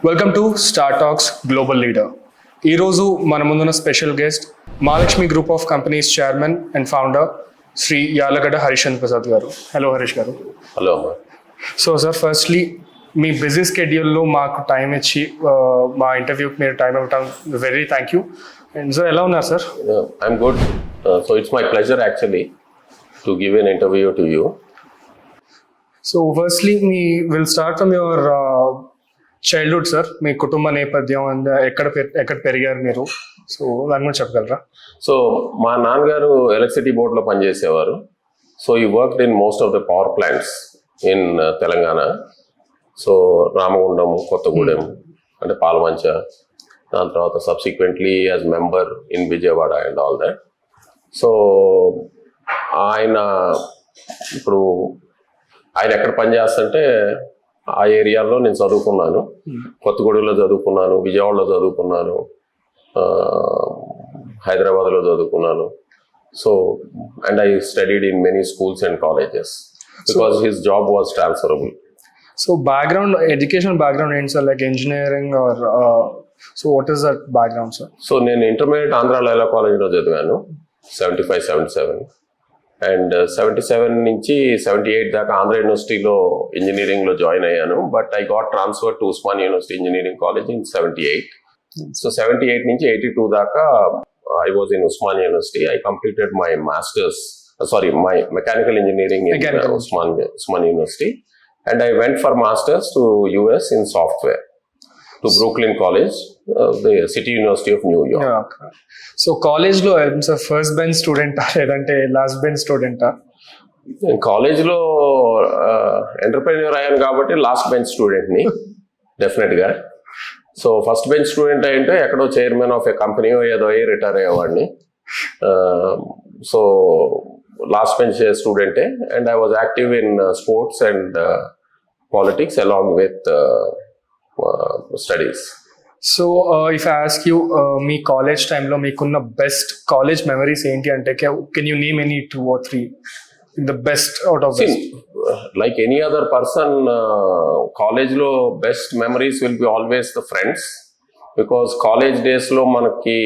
Welcome to star talks global leader. ఈరోజు మన ముందున్న special guest Mahalakshmi group of companies chairman and founder Shri Yarlagadda Harishchandra Prasad garu. Hello Harish garu. Hello. So sir, firstly మీ busy స్కెడ్యూల్లో మాకు time ఇచ్చి మా ఇంటర్వ్యూకి మీరు టైం ఇవ్వటం very thank you. And sir, ఎలా ఉన్నారు sir? I'm good. So it's my pleasure actually to give an interview to you. So firstly will start from your childhood sir. మీ కుటుంబ నేపథ్యం అండ్ ఎక్కడ పెరిగారు మీరు, సో దాని గురించి చెప్పగలరా? సో మా నాన్నగారు ఎలక్ట్రిసిటీ బోర్డులో పనిచేసేవారు. సో ఈ worked in most of the power plants in Telangana. So Ramagundam, Kothagudem, అంటే పాల్వంచ, దాని తర్వాత subsequently as member in Vijayawada and all that. So ఆయన ఎక్కడ పనిచేస్తుంటే ఆ ఏరియాలో నేను చదువుకున్నాను. కొత్తగూడెంలో చదువుకున్నాను, విజయవాడలో చదువుకున్నాను, హైదరాబాద్లో చదువుకున్నాను. So and I studied in many schools and colleges because his job was transferable. So background, education background ఏంటి sir? Like engineering or so what is that background sir? So నేను ఇంటర్మీడియట్ ఆంధ్ర లైలా కాలేజ్లో చదివాను 75-77, and 77 నుంచి 78 దాకా ఆంధ్ర యూనివర్సిటీలో ఇంజనీరింగ్లో join అయ్యాను. But I got transfer to Osman university engineering college in 78. So 78 నుంచి 82 దాకా I was in Usman University. I completed my my mechanical engineering in Usman University, and I went for masters to US in software to Brooklyn College, the City University of New York. Yeah, okay. So college lo first bench student లేదంటే last bench స్టూడెంటా? కాలేజ్లో entrepreneur అయ్యాను కాబట్టి last bench స్టూడెంట్ని డెఫినెట్గా. So first bench student అంటే ఎక్కడో chairman of a company ఏదో retire అయ్యేవాడిని. సో లాస్ట్ బెంచ్ స్టూడెంటే, and I was active in sports and politics along with studies. So if I ask you, మీ కాలేజ్ టైంలో మీకున్న బెస్ట్ కాలేజ్ మెమరీస్ ఏంటి అంటే, can you name any 2 or 3 the best out of best? Like any other person, college lo best memories will be always the friends, because college days lo manaki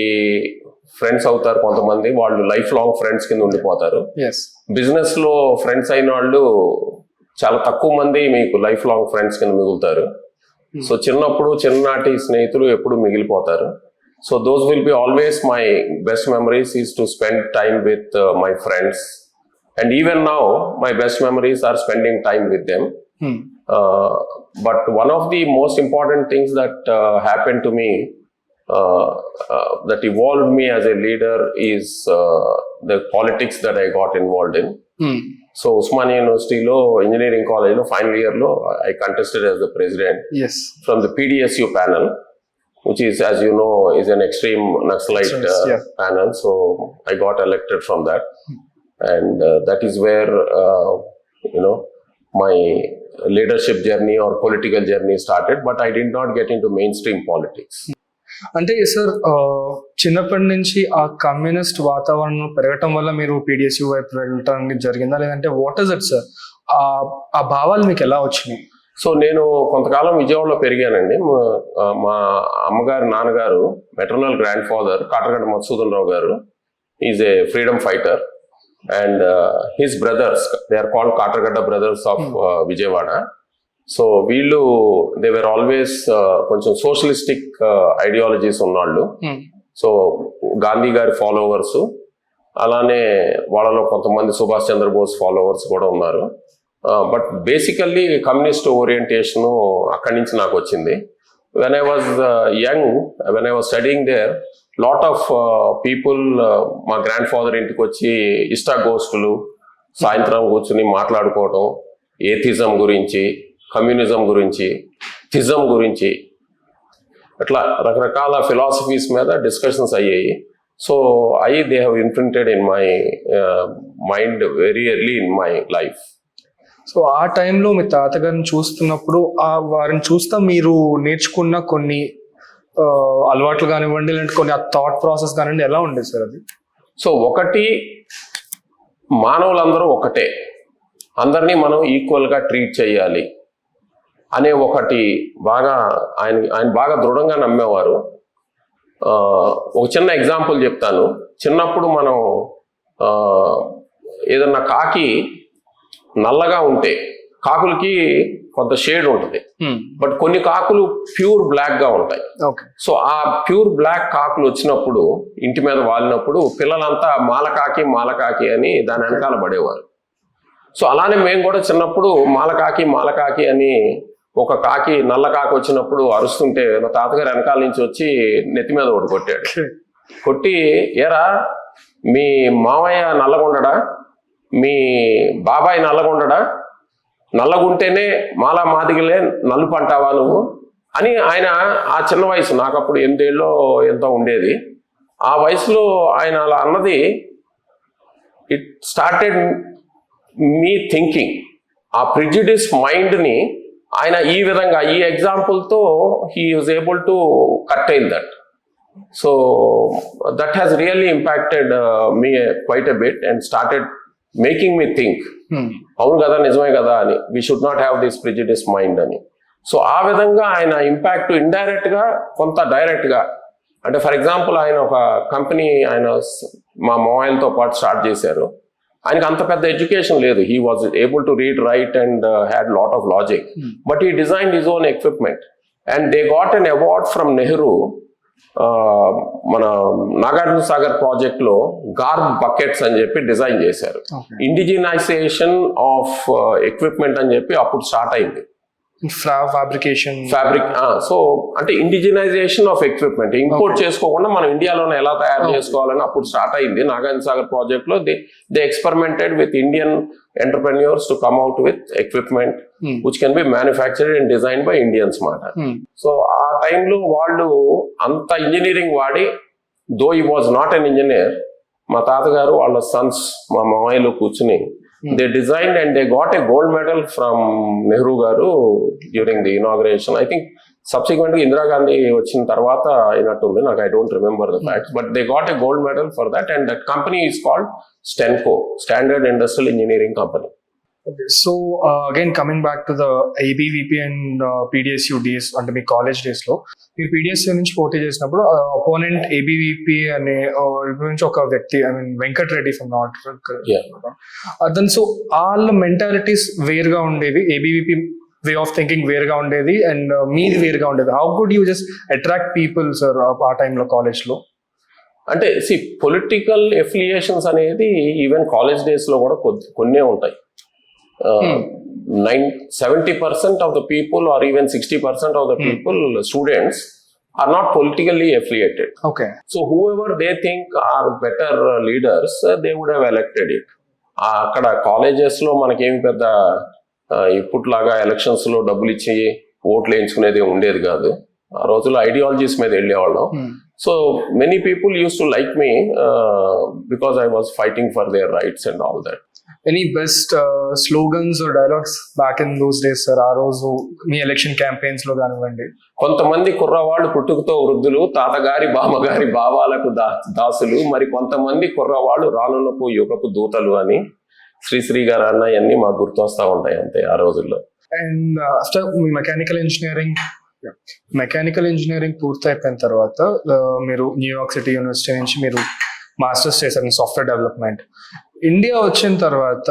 friends avutaru kontamandi, vallu life long friends కింద ఉండిపోతారు. Yes. Business లో friends అయిన వాళ్ళు చాలా తక్కువ మంది మీకు life long friends కింద మిగులుతారు. సో చిన్ననాటి స్నేహితులు ఎప్పుడు మిగిలిపోతారు. So those will be always my best memories is to spend time with my friends. And even now, my best memories are spending time with them. But one of the most important things that happened to me, that evolved me as a leader, is the politics that I got involved in. So Usman University lo, engineering college lo, final year lo, I contested as the president. Yes. From the PDSU panel, which is, as you know, is an extreme Naxalite panel. So I got elected from that. And that is where my leadership journey or political journey started, but I did not get into mainstream politics. అంటే sir, చిన్నప్పటి నుంచి ఆ communist వాతావరణం పెరగటం వల్ల మీరు PDSU వైపు వెళ్ళటం జరిగిందా, లేదంటే వాట్ ఇస్ ఇట్ సార్? ఆ భావాలు మీకు ఎలా వచ్చినాయి? సో నేను కొంతకాలం విజయవాడలో పెరిగానండి. మా అమ్మగారు, నాన్నగారు, మెటర్నల్ గ్రాండ్ ఫాదర్ కాటరగడ్డ మధుసూదన్ రావు గారు is a freedom fighter. And his brothers, they are called Katargada brothers of Vijayawada. So వీళ్ళు they were always కొంచెం సోషలిస్టిక్ ఐడియాలజీస్ ఉన్నాళ్ళు. సో గాంధీ గారి ఫాలోవర్స్, అలానే వాళ్ళలో కొంతమంది సుభాష్ చంద్రబోస్ ఫాలోవర్స్ కూడా ఉన్నారు. బట్ బేసికల్లీ కమ్యూనిస్ట్ ఓరియంటేషను అక్కడి నుంచి నాకు వచ్చింది. when I was young, when I was studying there, lot of people, మా గ్రాండ్ ఫాదర్ ఇంటికి వచ్చి ఇష్టాగోష్ఠులు, సాయంత్రం కూర్చుని మాట్లాడుకోవడం, ఏథిజం గురించి, కమ్యూనిజం గురించి, థిజం గురించి, అట్లా రకరకాల ఫిలాసఫీస్ మీద డిస్కషన్స్ అయ్యాయి. So they have imprinted in my mind very early in my life. So ఆ టైంలో మీ తాతగారిని చూస్తున్నప్పుడు, వారిని చూస్తా మీరు నేర్చుకున్న కొన్ని అలవాట్లు కానివ్వండి, లేదంటే కొన్ని ఆ థాట్ ప్రాసెస్ కానివ్వండి, ఎలా ఉండేది సార్ అది? సో ఒకటి, మానవులందరూ ఒకటే, అందరినీ మనం ఈక్వల్గా ట్రీట్ చేయాలి అనే ఒకటి బాగా ఆయన బాగా దృఢంగా నమ్మేవారు. ఒక చిన్న ఎగ్జాంపుల్ చెప్తాను. చిన్నప్పుడు మనం ఏదన్నా కాకి నల్లగా ఉంటే కాకులకి కొంత షేడ్ ఉంటుంది, బట్ కొన్ని కాకులు ప్యూర్ బ్లాక్ గా ఉంటాయి. సో ఆ ప్యూర్ బ్లాక్ కాకులు వచ్చినప్పుడు ఇంటి మీద వాలినప్పుడు పిల్లలంతా మాలకాకి మాలకాకి అని దాని వెనకాల పడేవారు. సో అలానే మేము కూడా చిన్నప్పుడు మాలకాకి మాలకాకి అని ఒక కాకి నల్ల కాకి వచ్చినప్పుడు అరుస్తుంటే మా తాతగారు వెనకాల నుంచి వచ్చి నెత్తి మీద ఒకటి కొట్టాడు. కొట్టి, ఏరా మీ మావయ్య నల్లగుండడా, మీ బాబాయ్ నల్లగుండడా, నల్లగుంటేనే మాలా మాదిగలే నలుపు అంటావా నువ్వు అని ఆయన ఆ చిన్న వయసు, నాకు అప్పుడు 8 ఏళ్ళో ఎంతో ఉండేది, ఆ వయసులో ఆయన అలా అన్నది ఇట్ స్టార్టెడ్ మీ థింకింగ్. ఆ ప్రిజుడిస్ మైండ్ని ఆయన ఈ విధంగా ఈ ఎగ్జాంపుల్తో he was able to curtail that. So that has really impacted me quite a bit and started making me think, అవును కదా నిజమే కదా అని, we should not have this prejudice mind అని. సో ఆ విధంగా ఆయన ఇంపాక్ట్ ఇండైరెక్ట్ గా కొంత డైరెక్ట్ గా, అంటే ఫర్ ఎగ్జాంపుల్ ఆయన ఒక కంపెనీ ఆయన మా మొబైల్తో పాటు స్టార్ట్ చేశారు. ఆయనకి అంత పెద్ద ఎడ్యుకేషన్ లేదు. He was able to read, right and had lot of logic, but he designed his own equipment and they got an award from Nehru. మన నాగార్జున సాగర్ ప్రాజెక్ట్ లో గార్బ్ బకెట్స్ అని చెప్పి డిజైన్ చేశారు. ఇండిజినైజేషన్ ఆఫ్ ఎక్విప్మెంట్ అని చెప్పి అప్పుడు start అయింది. Fabric. So అంటే ఇండిజినైజేషన్ ఆఫ్ ఎక్విప్మెంట్, ఇంపోర్ట్ చేసుకోకుండా మనం ఇండియాలోనే ఎలా తయారు చేసుకోవాలని అప్పుడు స్టార్ట్ అయింది. నాగార్జున సాగర్ ప్రాజెక్ట్ లో they experimented with Indian entrepreneurs to come out with equipment which can be manufactured and design by Indians మాట. సో ఆ టైంలో వాళ్ళు అంత ఇంజనీరింగ్ వాడి, దో ఈ వాజ్ నాట్ అన్ ఇంజనీర్, మా తాతగారు వాళ్ళ సన్స్ మా మామయ్యలో కూర్చుని they designed and they got a gold medal from Nehru garu during the inauguration. I think subsequently Indira Gandhi వచ్చిన తర్వాత అయినట్టుంది, నాకు I don't remember the facts, but they got a gold medal for that and that company is called Stenco, Standard Industrial Engineering Company. Okay, so again coming back to the ABVP and PDSU days, అంటే మీ college days లో మీరు PDSU నుంచి పోటీ చేసినప్పుడు opponent ABVP అనే నుంచి ఒక వ్యక్తి, I mean Venkat Reddy from not అతను, సో వాళ్ళ మెంటాలిటీస్ వేరుగా ఉండేవి, ABVP వే ఆఫ్ థింకింగ్ వేరుగా ఉండేది అండ్ మీది వేరుగా ఉండేది. How could you just attract people sir ఆ టైంలో కాలేజ్ లో? అంటే పొలిటికల్ ఎఫిలియేషన్స్ అనేది ఈవెన్ కాలేజ్ డేస్ లో కూడా కొన్నే ఉంటాయి. 70% of the people or even 60% of the people, students, are not politically affiliated. Okay. So whoever they think are better leaders, they would have elected it. అక్కడ colleges లో మనకేమి పెద్ద ఇప్పట్లాగా elections లో డబ్బులు ఇచ్చి ఓట్లు వేయించుకునేది ఉండేది కాదు. ఆ రోజుల్లో ఐడియాలజీస్ మీద వెళ్ళేవాళ్ళం. So many people use to like me because I was fighting for their rights and all that. Any best slogans or dialogues back in those days, sir? ఆ రోజు మీ ఎలక్షన్ క్యాంపెయిన్స్ లో కానివ్వండి. కొంతమంది కుర్రవాళ్ళు పుట్టుకతో వృద్ధులు, తాతగారి బామ్మగారి భావాలకు దాసులు, మరి కొంతమంది కుర్రవాళ్ళు రానున్నపు యుగపు దూతలు అని శ్రీశ్రీ గారు అన్నవన్నీ మాకు గుర్తొస్తా ఉంటాయి అంతే ఆ రోజుల్లో. And after me mechanical engineering పూర్తి అయిపోయిన తర్వాత మీరు న్యూయార్క్ సిటీ యూనివర్సిటీ నుంచి మీరు మాస్టర్స్ చేశారు సాఫ్ట్వేర్ డెవలప్మెంట్. ఇండియా వచ్చిన తర్వాత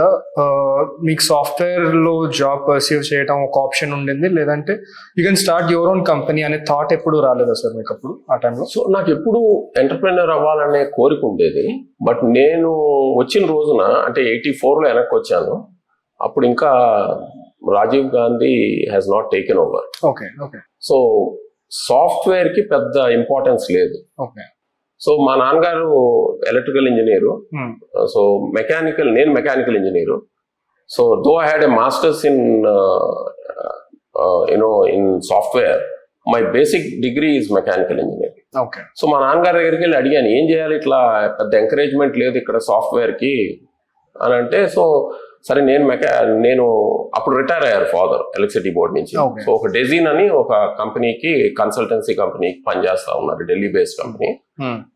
మీకు సాఫ్ట్వేర్ లో జాబ్ పర్సీవ్ చేయడం ఒక ఆప్షన్ ఉండింది, లేదంటే you can start your own company అనే థాట్ ఎప్పుడు రాలేదా సార్ మీకు అప్పుడు ఆ టైంలో? సో నాకు ఎప్పుడు ఎంటర్ప్రెన్యూర్ అవ్వాలనే కోరిక ఉండేది, బట్ నేను వచ్చిన రోజున అంటే 84లో వెనక్కి వచ్చాను. అప్పుడు ఇంకా Rajiv Gandhi has not taken over. Okay okay. So software కి పెద్ద ఇంపార్టెన్స్ లేదు. ఓకే. సో మా నాన్నగారు ఎలక్ట్రికల్ ఇంజనీరు, సో నేను mechanical engineer. So though I had a masters in in software, my basic degree is mechanical engineering. Okay. So మా నాన్నగారి దగ్గరికి వెళ్ళి అడిగాను, ఏం చేయాలి, ఇట్లా పెద్ద ఎంకరేజ్మెంట్ లేదు ఇక్కడ సాఫ్ట్వేర్ కి అని అంటే, సో సరే నేను అప్పుడు రిటైర్ అయ్యారు ఫాదర్ ఎలక్ట్రిసిటీ బోర్డ్ నుంచి. సో ఒక డెజిన్ అని ఒక కంపెనీకి, కన్సల్టెన్సీ కంపెనీకి పనిచేస్తా ఉన్నారు, ఢిల్లీ బేస్డ్ కంపెనీ,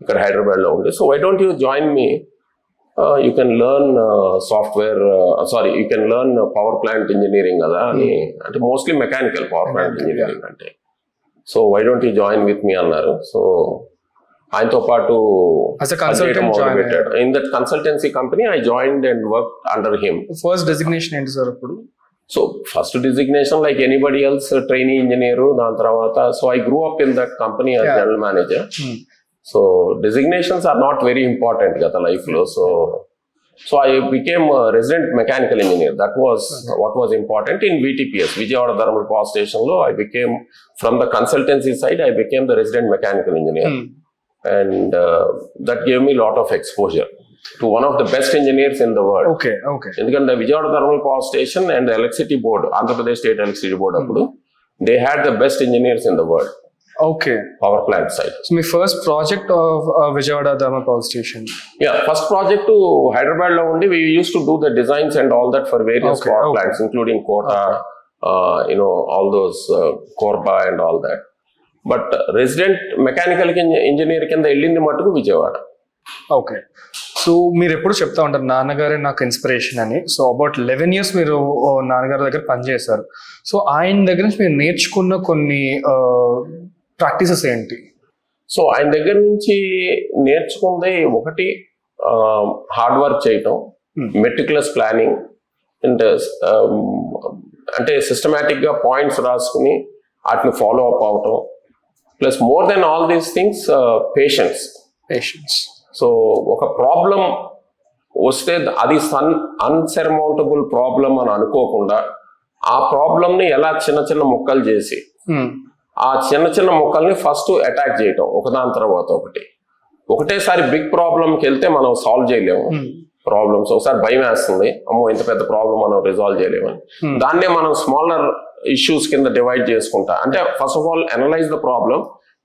ఇక్కడ హైదరాబాద్ లో ఉంది. So why don't you join me you can learn you can learn power plant engineering కదా అని, అంటే mostly mechanical power plant engineering అంటే. So why don't you join with me అన్నారు. సో ఆయనతో పాటు in that consultancy company I joined and work under him. First designation ఏంటి sir అప్పుడు? So first designation like anybody else, trainee engineer. దాని తర్వాత so I grew up in that company as general manager. So designations are not very important కదా life లో. So I became a resident mechanical engineer. That was what was important in VTPS, Vijayawada Thermal Power Station లో. I became, from the consultancy side, I became the resident mechanical engineer. And that gave me a lot of exposure to one of the best engineers in the world. Okay. ఎందుకంటే Vijayawada Thermal Power Station and the Electricity Board, Andhra Pradesh State Electricity Board అప్పుడు, they had the best engineers in the world. Okay. Power plant side. So my first project of Vijayawada Thermal Power Station. Yeah, first project to Hyderabad lo undi, we used to do the designs and all that for various power plants, including Kota, all those Korba and all that. But resident mechanical engineer కింద వెళ్ళింది మటుకు Vijayawada. Okay. So మీరు ఎప్పుడు చెప్తా ఉంటారు నాన్నగారే నాకు inspiration అని. సో అబౌట్ 11 years మీరు నాన్నగారి దగ్గర పనిచేశారు. సో ఆయన దగ్గర నుంచి మీరు నేర్చుకున్న కొన్ని ప్రాక్టీసెస్ ఏంటి? సో ఆయన దగ్గర నుంచి నేర్చుకుంది ఒకటి, హార్డ్ వర్క్ చేయటం, మెటిక్యులస్ ప్లానింగ్, అండ్ అంటే సిస్టమేటిక్ గా పాయింట్స్ రాసుకుని వాటిని ఫాలో అప్ అవటం, plus more than all these things patience. So ఒక ప్రాబ్లం వస్తే అది అన్సర్మౌంటబుల్ ప్రాబ్లం అని అనుకోకుండా ఆ ప్రాబ్లంని ఎలా చిన్న చిన్న ముక్కలు చేసి ఆ చిన్న చిన్న ముక్కల్ని ఫస్ట్ అటాక్ చేయటం ఒకదాని తర్వాత ఒకటి. ఒకటేసారి బిగ్ ప్రాబ్లంకి వెళ్తే మనం సాల్వ్ చేయలేము ప్రాబ్లమ్స్. ఒకసారి భయం వేస్తుంది, అమ్మో ఇంత పెద్ద ప్రాబ్లం మనం రిజాల్వ్ చేయలేమని. దాన్నే మనం స్మాలర్ ఇష్యూస్ కింద డివైడ్ చేసుకుంటా. అంటే first of all analyse the problem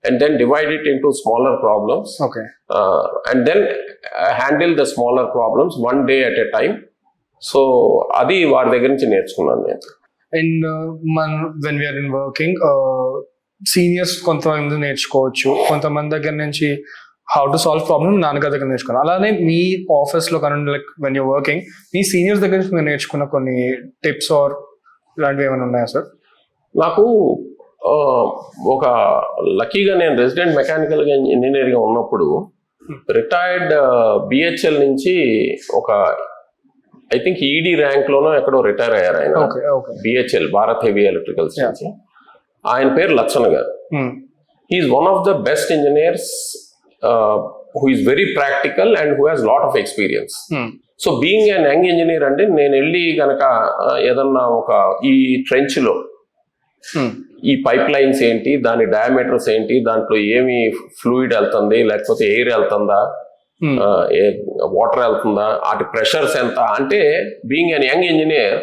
and then divide it into smaller problems. Okay. And then handle the smaller problems one day at a time. So adi vaadi దగ్గర నుంచి నేర్చుకున్నాను నేను. And when we are in working, seniors కొంతమంది నేర్చుకోవచ్చు, కొంతమంది దగ్గర నుంచి how to solve problem నాన్నగారి దగ్గర నేర్చుకున్నాను. అలానే మీ ఆఫీస్ లో కానీ లైక్ వెన్ యూర్ వర్కింగ్ మీ సీనియర్స్ దగ్గర నుంచి మీరు నేర్చుకున్న కొన్ని టిప్స్ ఆర్ ఇలాంటివి ఏమైనా ఉన్నాయా సార్? నాకు ఒక లక్కీగా నేను రెసిడెంట్ మెకానికల్ ఇంజనీర్గా ఉన్నప్పుడు రిటైర్డ్ బిహెచ్ఎల్ నుంచి ఒక ఐ థింక్ ఈడీ ర్యాంక్ లోనో ఎక్కడో రిటైర్ అయ్యారు ఆయన. బిహెచ్ఎల్, భారత్ హెవీ ఎలక్ట్రికల్స్ నుంచి. ఆయన పేరు Lacchanna garu. He's one of the best engineers who is very practical and who has lot of experience. So being an young engineer అంటే నేను వెళ్ళి కనుక ఏదన్నా ఒక ఈ ట్రెంచ్ లో ఈ పైప్ లైన్స్ ఏంటి, దాని డయామీటర్స్ ఏంటి, దాంట్లో ఏమి ఫ్లూయిడ్ వెళ్తుంది, లేకపోతే ఎయిర్ వెళ్తుందా, వాటర్ వెళ్తుందా, వాటి ప్రెషర్స్ ఎంత అంటే, being an young engineer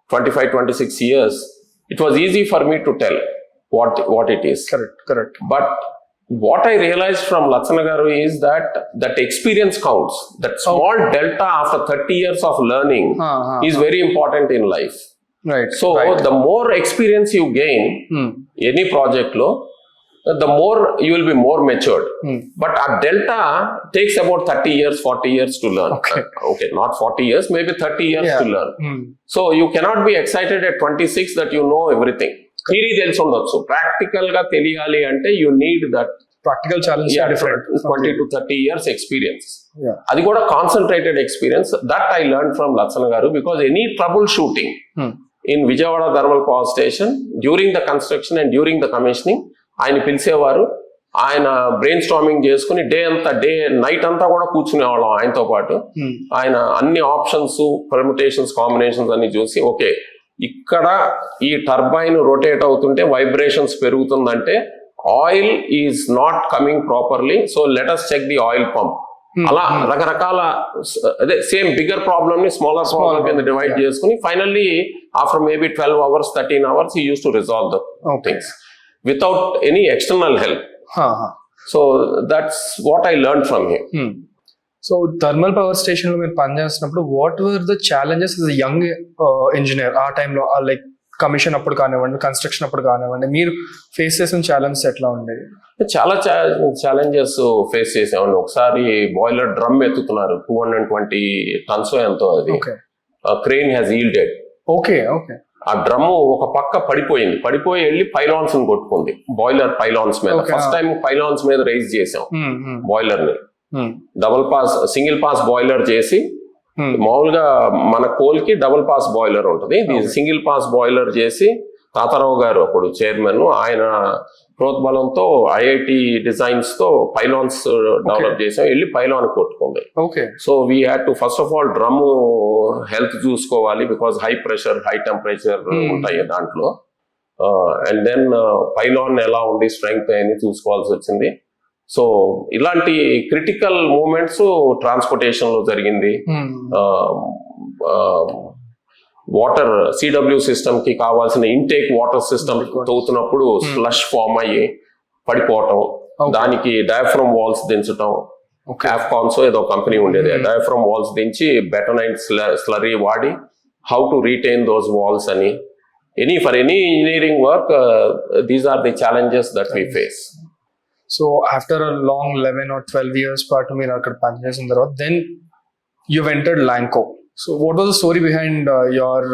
25-26 years, it was easy for me to tell what it is. Correct. But what I realized from Latsana Garu is that experience counts. That small delta after 30 years of learning is very important in life. Right. So the more experience you gain any project lo, the more you will be more matured. But our delta takes about 30 years, 40 years to learn. Okay, not 40 years, maybe 30 years to learn. So you cannot be excited at 26 that you know everything. Theory tells undotchu, practical ga teliyali ante you need that practical challenge. Different 20 to 30 years experience. Adi kuda concentrated experience that I learned from Latsana Garu, because any troubleshooting in Vijayawada Thermal Power Station during the construction and during the commissioning, ఆయన పిలిచేవారు. ఆయన brain storming చేసుకుని day night అంతా కూడా కూర్చునేవాళ్ళం ఆయనతో పాటు. ఆయన అన్ని ఆప్షన్స్, పర్ముటేషన్స్, కాంబినేషన్స్ అన్ని చూసి, ఓకే ఇక్కడ ఈ టర్బైన్ రొటేట్ అవుతుంటే వైబ్రేషన్స్ పెరుగుతుందంటే oil is not coming properly, so let us check the oil pump. అలా రకరకాల అదే సేమ్ బిగ్గర్ ప్రాబ్లమ్ ని స్మాలర్ ప్రాబ్లమ్ కింద డివైడ్ చేసుకుని finally after maybe 12 hours, 13 hours he used to resolve the things without any external help. So that's what I learned from him. So thermal power station lo meer pan chestunnappudu what were the challenges as a young engineer aa time lo, like commission అప్పుడు కానివ్వండి, construction అప్పుడు కానివ్వండి, మీరు face చేసిన challenge ఎట్లా ఉండేది? చాలా challenges face చేసామండి. ఒకసారి బాయిలర్ డ్రమ్ ఎత్తుతున్నారు, 220 tons ఎంతో, అది crane has yielded. Okay okay. ఆ డ్రమ్ ఒక పక్క పడిపోయి వెళ్ళి పైలాన్స్ ని కొట్టుకుంది, బాయిలర్ పైలాన్స్ మీద. ఫస్ట్ టైం పైలాన్స్ మీద రైజ్ చేసాం బాయిలర్ ని. Double pass, single pass boiler చేసి, మామూలుగా మన కోల్ కి డబుల్ పాస్ బాయిలర్ ఉంటుంది, సింగిల్ పాస్ బాయిలర్ చేసి తాతారావు గారు అప్పుడు చైర్మన్, ఆయన ప్రోద్బలంతో ఐఐటి డిజైన్స్ తో పైలాన్స్ డెవలప్ చేసాం, వెళ్ళి పైలాన్ కొట్టుకుంది. So we had to first of all drum health చూసుకోవాలి, because high pressure high temperature ఉంటాయి దాంట్లో. అండ్ దెన్ పైలాన్ ఎలా ఉంది, స్ట్రెంగ్త్ అని చూసుకోవాల్సి వచ్చింది. సో ఇలాంటి క్రిటికల్ మూమెంట్స్ ట్రాన్స్పోర్టేషన్ లో జరిగింది. వాటర్ సిడబ్ల్యూ సిస్టమ్ కి కావాల్సిన ఇంటేక్ వాటర్ సిస్టమ్ తవ్వుతున్నప్పుడు స్లష్ ఫామ్ అయ్యి పడిపోవటం, దానికి డయాఫ్రమ్ వాల్స్ దించటం. క్యాఫ్కాన్స్ ఏదో కంపెనీ ఉండేది, డయాఫ్రమ్ వాల్స్ దించి బెటనైట్ స్లరీ వాడి how to retain those walls అని. For any engineering work these are the challenges that we face. So after a long 11 or 12 years పాటు మీరు అక్కడ పనిచేసిన తర్వాత then you entered Lanco. So what was the story behind your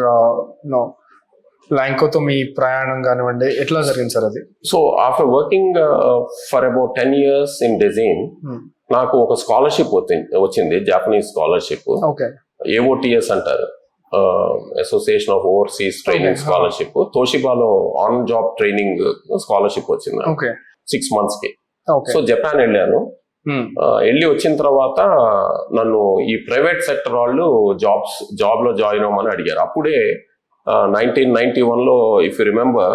ల్యాంకోతో మీ ప్రయాణం కానివ్వండి, ఎట్లా జరిగింది సార్ అది? So after working for about 10 years in design, నాకు ఒక స్కాలర్షిప్ వచ్చింది, జాపనీస్ స్కాలర్షిప్, AOTS అంటారు, association of overseas training scholarship. తోషిబాలో ఆన్ జాబ్ ట్రైనింగ్ స్కాలర్షిప్ వచ్చింది 6 months కి. సో జపాన్ వెళ్ళాను. వెళ్ళి వచ్చిన తర్వాత నన్ను ఈ ప్రైవేట్ సెక్టర్ వాళ్ళు జాబ్ లో జాయిన్ అవ్వమని అడిగారు. అప్పుడే 1991లో if you remember,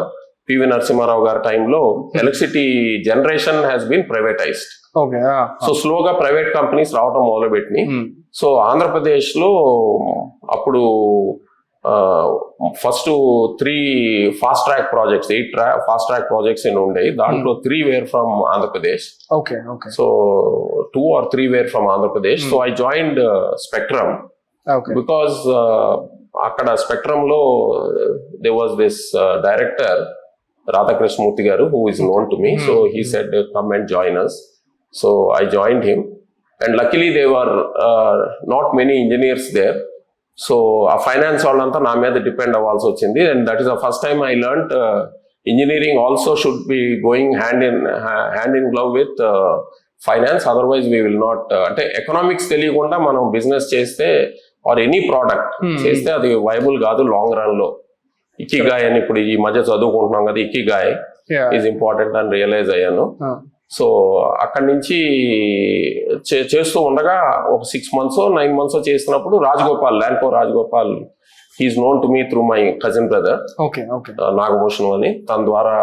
PV Narasimha Rao గారి టైంలో electricity generation has been privatized. So స్లోగా ప్రైవేట్ కంపెనీస్ రావటం మొదలుపెట్టినాయి. సో ఆంధ్రప్రదేశ్ లో అప్పుడు first 3 fast track projects, 8 fast track projects ఉండేవి. దాంట్లో 3 were from Andhra Pradesh. So 2 or 3 were from Andhra Pradesh. So I joined Spectrum because అక్కడ స్పెక్ట్రమ్ లో they was this director Radhakrishnamurthy గారు, who is known to me. So he said, come and join us. So I joined him, and luckily there were not many engineers there. So ఆ finance వాళ్ళంతా నా మీద depend అవ్వాల్సి వచ్చింది. And that is the first time I learned engineering also should be going hand in glove with finance, otherwise we will not. అంటే economics తెలియకుండా మనం business చేస్తే ఆర్ ఎనీ ప్రోడక్ట్ చేస్తే అది వైబుల్ కాదు లాంగ్ రన్ లో. ఇకిగాయ్ అని ఇప్పుడు ఈ మధ్య చదువుకుంటున్నాం కదా, ఇకిగాయ్ ఈజ్ ఇంపార్టెంట్ అని రియలైజ్ అయ్యాను. సో అక్కడి నుంచి చేస్తూ ఉండగా ఒక 6 months 9 months చేస్తున్నప్పుడు Rajagopal, Lanco Rajagopal, he is known to me through my cousin brother Nagabhushan అని. తన ద్వారా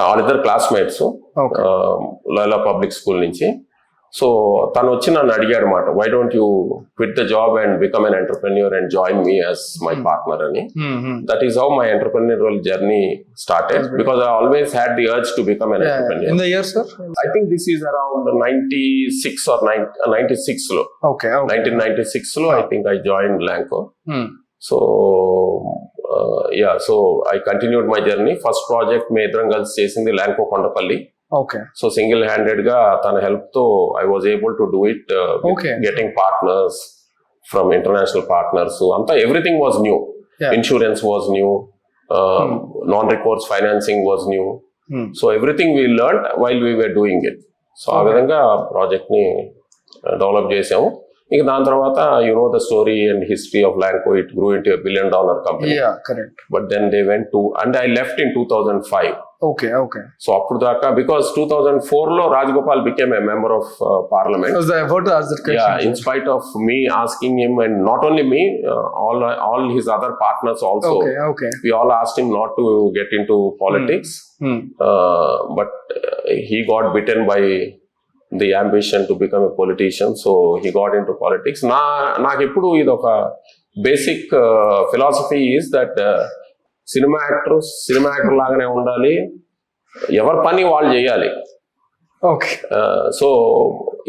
వాళ్ళిద్దరు క్లాస్మేట్స్ లైలా పబ్లిక్ స్కూల్ నుంచి. సో తను వచ్చి నన్ను అడిగాడు అనమాట, why don't you quit the job and become an entrepreneur and join me as my partner అని. That is how my entrepreneurial journey started, because I always had the urge to become an entrepreneur. In the year, sir? I think this is around 96 or 96 లో. 1996 లో I think I joined Lanco. So so I continued my journey. First project me ఇద్దరం కలిసి చేసింది Lanco Kondapalli. So single handed గా తన help తో I was able to do it, getting partners from international partners. So anta everything was new. Insurance was new, non-recourse financing was new. So everything we learned while we were doing it. So ఆ విధంగా project ని develop చేసాము. ఇక దాని తర్వాత you know the story and history of Lanco. It grew into $1 billion company. But then they went to, and I left in 2005. So అప్పుడు దాకా, because 2004 లో Rajagopal became a member of parliament. In spite of me asking him, and not only me, all his other partners also, we all asked him not to get into politics. But he got bitten by the ambition to become a politician, so he got into politics. నాకు ఎప్పుడు ఇది ఒక basic philosophy is that cinema actor లాగానే ఉండాలి, ఎవరి పని వాళ్ళు చేయాలి. సో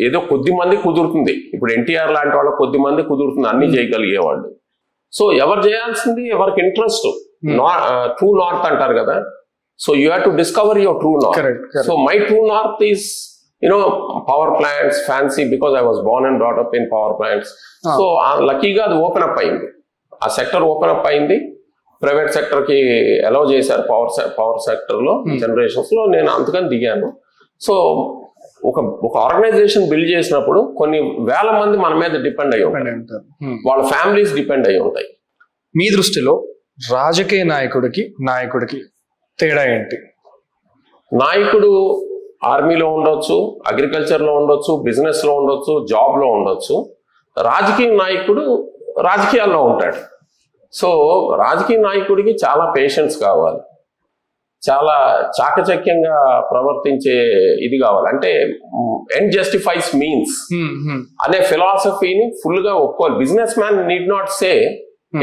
ఏదో కొద్ది మంది కుదురుతుంది, ఇప్పుడు ఎన్టీఆర్ లాంటి వాళ్ళ కొద్ది మంది కుదురుతుంది అన్ని చేయగలిగేవాళ్ళు. సో ఎవరు చేయాల్సింది ఎవరికి ఇంట్రెస్ట్, ట్రూ నార్త్ అంటారు కదా. So you have to discover your true north. Correct. So my true north is power plants, fancy, because I was Born and brought up in power plants. So లక్కీగా అది open up అయింది, ఆ sector open up అయింది. Private sector కి allow చేశారు power sector లో generations లో. నేను అందుకని దిగాను. సో ఒక ఆర్గనైజేషన్ బిల్డ్ చేసినప్పుడు కొన్ని వేల మంది మన మీద డిపెండ్ అయ్యి ఉంటారు, వాళ్ళ ఫ్యామిలీస్ డిపెండ్ అయ్యి ఉంటాయి. మీ దృష్టిలో రాజకీయ నాయకుడికి తేడా ఏంటి? నాయకుడు ఆర్మీలో ఉండొచ్చు, అగ్రికల్చర్ లో ఉండొచ్చు, బిజినెస్ లో ఉండొచ్చు, జాబ్ లో ఉండొచ్చు. రాజకీయ నాయకుడు రాజకీయాల్లో ఉంటాడు. సో రాజకీయ నాయకుడికి చాలా పేషెన్స్ కావాలి, చాలా చాకచక్యంగా ప్రవర్తించే ఇది కావాలి. అంటే ఎండ్ జస్టిఫైస్ మీన్స్ అనే ఫిలాసఫీని ఫుల్ గా ఒప్పుకోవాలి. Business man need not say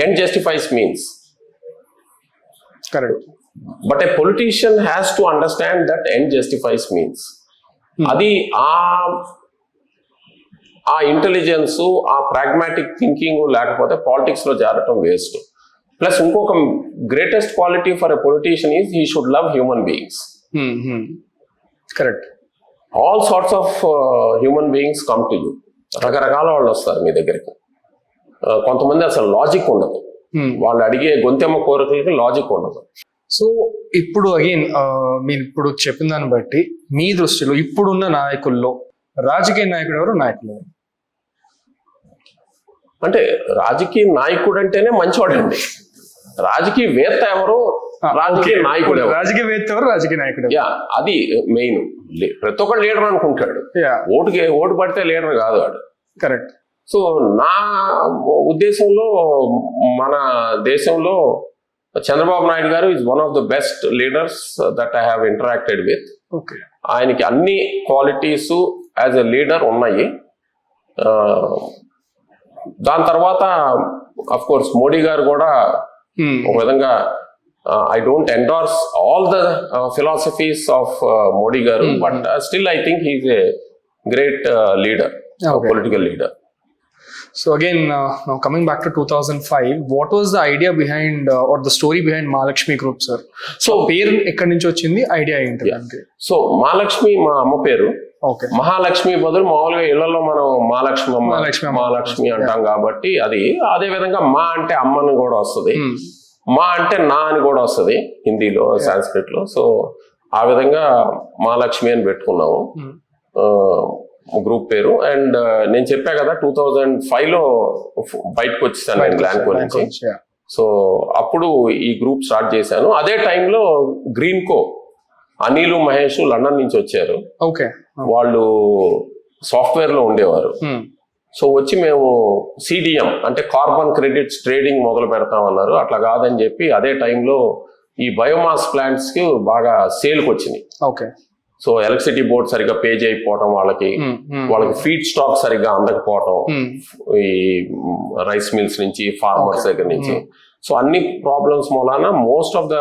end justifies means, correct, but A politician has to understand that end justifies means. అది ఆ ఇంటెలిజెన్స్, ఆ ప్రాగ్మాటిక్ థింకింగ్ లేకపోతే పాలిటిక్స్ లో చేరటం వేస్ట్. ప్లస్ ఇంకొక greatest quality for a politician is he should love human beings. Correct. All sorts of human beings come to you. రకరకాల వాళ్ళు వస్తారు మీ దగ్గరికి. కొంతమంది అసలు లాజిక్ ఉండదు, వాళ్ళు అడిగే గొంతెమ్మ కోరికలకి లాజిక్ ఉండదు. సో ఇప్పుడు అగైన్ మీరు ఇప్పుడు చెప్పిన దాన్ని బట్టి మీ దృష్టిలో ఇప్పుడున్న నాయకుల్లో రాజకీయ నాయకుడు ఎవరు, నాయకులు ఎవరు? అంటే రాజకీయ నాయకుడు అంటేనే మంచివాడండి. రాజకీయవేత్త ఎవరు, రాజకీయ నాయకుడు ఎవరు? రాజకీయవేత్త ఎవరు, రాజకీయ నాయకుడు? యా, అది మెయిన్. ప్రతి ఒక్కరు లీడర్ అనుకుంటాడు, ఓటు పడితే లీడర్ కాదు వాడు. కరెక్ట్. సో నా ఉద్దేశంలో మన దేశంలో చంద్రబాబు నాయుడు గారు is one of the best leaders that I have interacted with. Okay. ఆయనకి అన్ని క్వాలిటీస్ యాజ్ ఎ లీడర్ ఉన్నాయి. దాని తర్వాత అఫ్ కోర్స్ మోడీ గారు కూడా ఒక విధంగా I don't endorse all the philosophies of Modi garu, but still I think he is a great leader, political leader. So again, now coming back to 2005, what was the idea behind or the story behind Mahalakshmi Group, sir? So పేరు ఎక్కడి నుంచి వచ్చింది, idea ఏంటి? So Mahalakshmi మా అమ్మ పేరు. Okay. Mahalakshmi బదులు మామూలుగా ఇళ్లలో మనం మహాలక్ష్మి అంటాం కాబట్టి అది అదే విధంగా మా అంటే అమ్మని కూడా వస్తుంది, మా అంటే నా అని కూడా వస్తుంది హిందీలో, సాంస్క్రిట్ లో. సో ఆ విధంగా మహాలక్ష్మి అని పెట్టుకున్నాము గ్రూప్ పేరు. అండ్ నేను చెప్పా కదా 2005 లో బయటకు వచ్చేసాను నేను గ్లాన్కో నుంచి. సో అప్పుడు ఈ గ్రూప్ స్టార్ట్ చేశాను. అదే టైంలో గ్రీన్ కో అనిల్ మహేష్ లండన్ నుంచి వచ్చారు. ఓకే. వాళ్ళు సాఫ్ట్వేర్ లో ఉండేవారు. సో వచ్చి మేము సిడిఎం అంటే కార్బన్ క్రెడిట్స్ ట్రేడింగ్ మొదలు పెడతామన్నారు. అట్లా కాదని చెప్పి అదే టైంలో ఈ బయోమాస్ ప్లాంట్స్ కి బాగా సేల్కి వచ్చినాయి. ఓకే. సో ఎలక్ట్రిసిటీ బోర్డ్ సరిగ్గా పే చేయకపోవటం, వాళ్ళకి ఫీడ్ స్టాక్ సరిగ్గా అందకపోవటం, ఈ రైస్ మిల్స్ నుంచి, ఫార్మర్స్ దగ్గర నుంచి. సో అన్ని ప్రాబ్లమ్స్ మూలాన most of the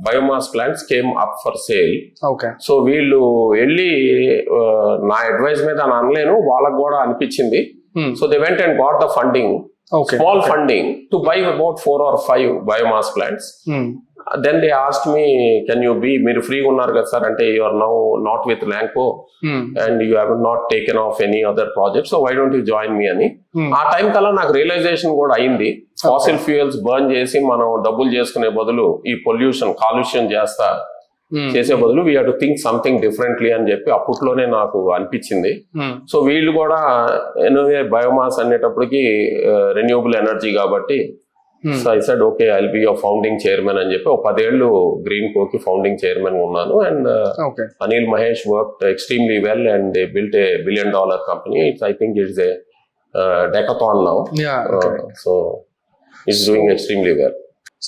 biomass plants came up for sale. So వీళ్ళు వెళ్ళి నా అడ్వైస్ మీద అని అనలేను, వాళ్ళకు కూడా అనిపించింది. So they went and got the funding, small funding to buy about 4 or 5 biomass plants. Then they asked me, can you be, మీరు ఫ్రీగా ఉన్నారు కదా సార్ అంటే, you are now not with Lanco and you have not taken off any other project, so why don't you join me అని. ఆ time కల్లా నాకు realisation కూడా అయింది, ఫాసిల్ ఫ్యూయల్స్ బర్న్ చేసి మనం డబ్బులు చేసుకునే బదులు ఈ పొల్యూషన్ కాలుష్యం చేసే బదులు we have to think something differently అని చెప్పి అప్పట్లోనే నాకు అనిపించింది. సో వీళ్ళు కూడా ఎనీవే బయోమాస్ అనేటప్పటికి రెన్యూబుల్ ఎనర్జీ కాబట్టి, so I said okay I will be your founding chairman అని చెప్పి 10 ఏళ్ళు గ్రీన్ కోకి ఫౌండింగ్ చైర్మన్ ఉన్నాను. And Anil Mahesh worked extremely well and they built a $1 billion company. I think it's a decathlon now. So it's doing extremely well.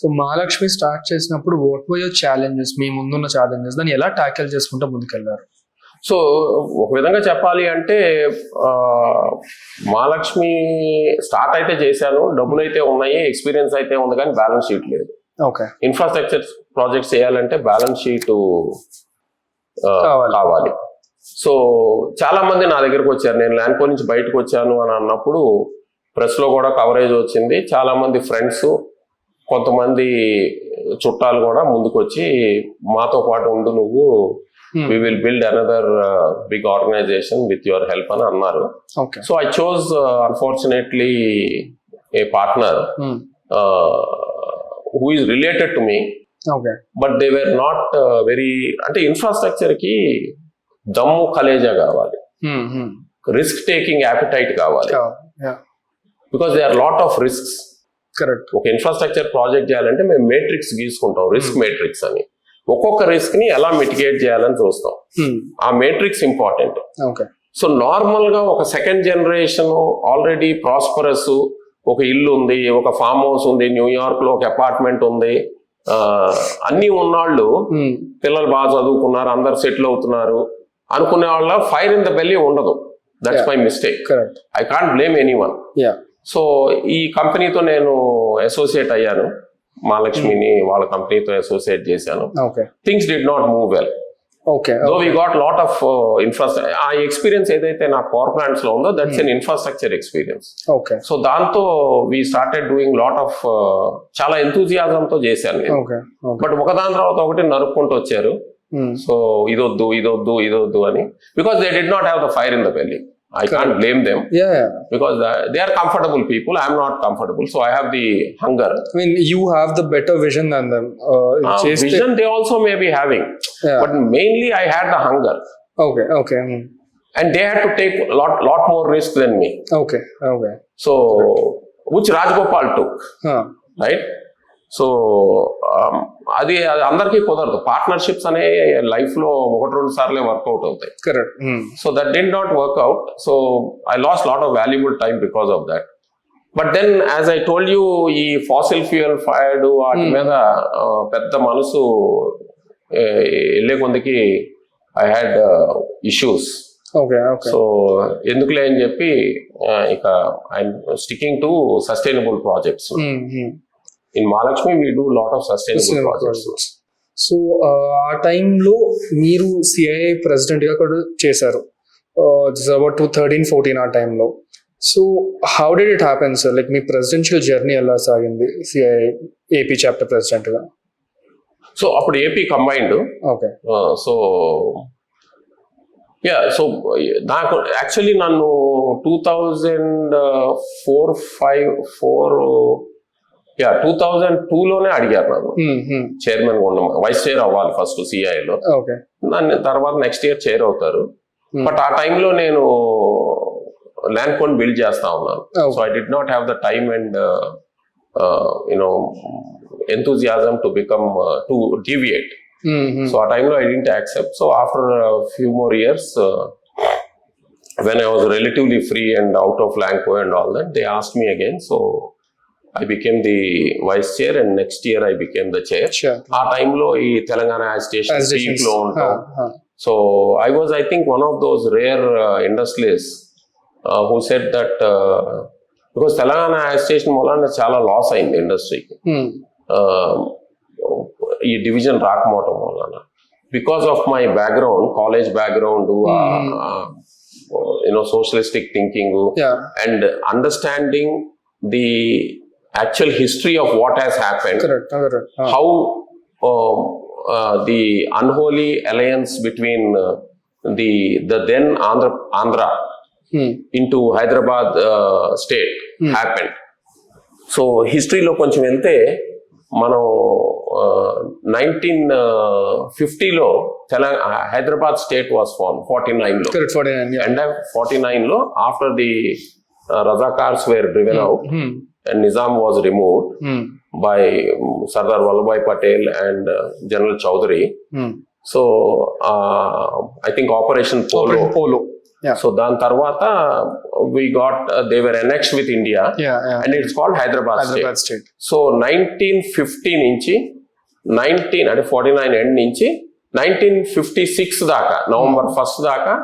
So Mahalakshmi start చేసినప్పుడు what were your challenges, మీ ముందున్న challenges, దాన్ని ఎలా tackle చేసుకుంటూ ముందుకెళ్లారు? So ఒక విధంగా చెప్పాలి అంటే మహాలక్ష్మి స్టార్ట్ అయితే చేశాను, డబ్బులు అయితే ఉన్నాయి, ఎక్స్పీరియన్స్ అయితే ఉంది, కానీ బ్యాలెన్స్ షీట్ లేదు. ఇన్ఫ్రాస్ట్రక్చర్ ప్రాజెక్ట్స్ చేయాలంటే బ్యాలెన్స్ షీట్ కావాలి. సో చాలా మంది నా దగ్గరకు వచ్చారు, నేను ల్యాండ్కో నుంచి బయటకు వచ్చాను అని అన్నప్పుడు ప్రెస్ లో కూడా కవరేజ్ వచ్చింది. చాలా మంది ఫ్రెండ్స్, కొంతమంది చుట్టాలు కూడా ముందుకొచ్చి మాతో పాటు ఉండు నువ్వు, we will build another big organization with your help అని అన్నారు. Okay. So I chose unfortunately a partner who is related to me, Okay. but they were not very, అంటే ఇన్ఫ్రాస్ట్రక్చర్ కి దమ్ము కలేజా కావాలి, రిస్క్ టేకింగ్ యాపిటైట్ కావాలి, Yeah. Because they are lot of risks. Correct. ఒక infrastructure project చేయాలంటే మేము Matrix గీసుకుంటాం, risk Matrix అని. ఒక్కొక్క రిస్క్ ని ఎలా మిటిగేట్ చేయాలని చూస్తాం. ఆ metrics important. Okay. So normal గా ఒక సెకండ్ జనరేషన్ ఆల్రెడీ ప్రాస్పరస్, ఒక ఇల్లు ఉంది, ఒక ఫామ్ హౌస్ ఉంది, న్యూయార్క్ లో ఒక అపార్ట్మెంట్ ఉంది, అన్ని ఉన్నాళ్ళు, పిల్లలు బాగా చదువుకున్నారు, అందరు సెటిల్ అవుతున్నారు అనుకునే వాళ్ళ ఫైర్ ఇన్ ద బెల్లీ ఉండదు. That's my mistake. I can't blame anyone. So ఈ కంపెనీతో నేను అసోసియేట్ అయ్యాను, మహాలక్ష్మిని వాళ్ళ కంపెనీతో అసోసియేట్ చేశాను. Things did not move well. Though we got lot of infrastructure. ఆ ఎక్స్పీరియన్స్ ఏదైతే నా పవర్ ప్లాంట్స్ లో ఉందో that's an infrastructure experience. So దాంతో we started doing lot of, చాలా ఎంతూజియాజంతో చేశాను నేను. బట్ ఒకదాని తర్వాత ఒకటి నరుక్కుంటూ వచ్చారు. సో ఇదొద్దు ఇదొద్దు ఇదొద్దు అని, because they did not have the fire in the belly. I can't blame them. Because they are comfortable people. I am not comfortable. So I have the hunger. I mean, you have the better vision than them. Vision they also may be having. But mainly I had the hunger. Okay. And they had to take lot more risk than me. Okay. So, which Rajgopal took. Right? So అది అందరికీ కుదరదు. Partnerships అనే life లో 1-2 సార్లే work out అవుతాయి. Correct. So that did not work out. So I lost lot of valuable time because of that. But then as I told you, ఈ fossil fuel fired వాటి మీద పెద్ద మనసు వెళ్ళే కొందికి ఐ హ్యాడ్ ఇష్యూస్. సో ఎందుకులే అని చెప్పి ఇక I'm sticking to sustainable projects. In Mahalakshmi, we do a lot of sustainable projects. So, ఆ టైంలో మీరు సిఐఐ ప్రెసిడెంట్ గా కూడా చేశారు. అబౌట్ 2013-14 ఆ టైంలో. So how did it happen sir? Like me presidential journey ఎలా సాగింది సిఐఐ ఏపీ చాప్టర్ ప్రెసిడెంట్ గా? సో అప్పుడు AP combined. Okay. So so నాకు యాక్చువల్లీ నన్ను 2002లోనే అడిగారు నన్ను చైర్మన్ వైస్ చైర్ అవ్వాలి ఫస్ట్ సిఐలో. నన్ను తర్వాత నెక్స్ట్ ఇయర్ చైర్ అవుతారు. బట్ ఆ టైంలో నేను ల్యాండ్ కోన్ బిల్డ్ చేస్తా ఉన్నాను. So I did not have the time and you know enthusiasm to become to deviate. So ఆ టైంలో I didn't accept. So after a few more years, when I was relatively free and out of Lanco and all that, they asked me again. So I became the vice chair and next year I became the chair. ఆ టైంలో ఈ Telangana agitation peak లో ఉంటాం. So I was, I think, one of those rare industrialists who said that because Telangana agitation మూలాన చాలా loss అయింది ఇండస్ట్రీకి ఈ డివిజన్ రాకపోవటం వలన. Because of my background, college background, socialistic thinking and understanding the actual history of what has happened. Correct. How the unholy alliance between the then Andhra into Hyderabad state happened. So history lo koncham velte మనం 1950లో Hyderabad state was formed 49లో. Correct, 49. And 49లో after the Razakars were driven out and Nizam was removed by Sardar Vallabhbhai Patel and General Chaudhary. So I think Operation Polo. So dan tarvata we got they were annexed with India. And it's called Hyderabad state. So 1950 నుంచి 49 end నుంచి 1956 దాకా November 1st దాకా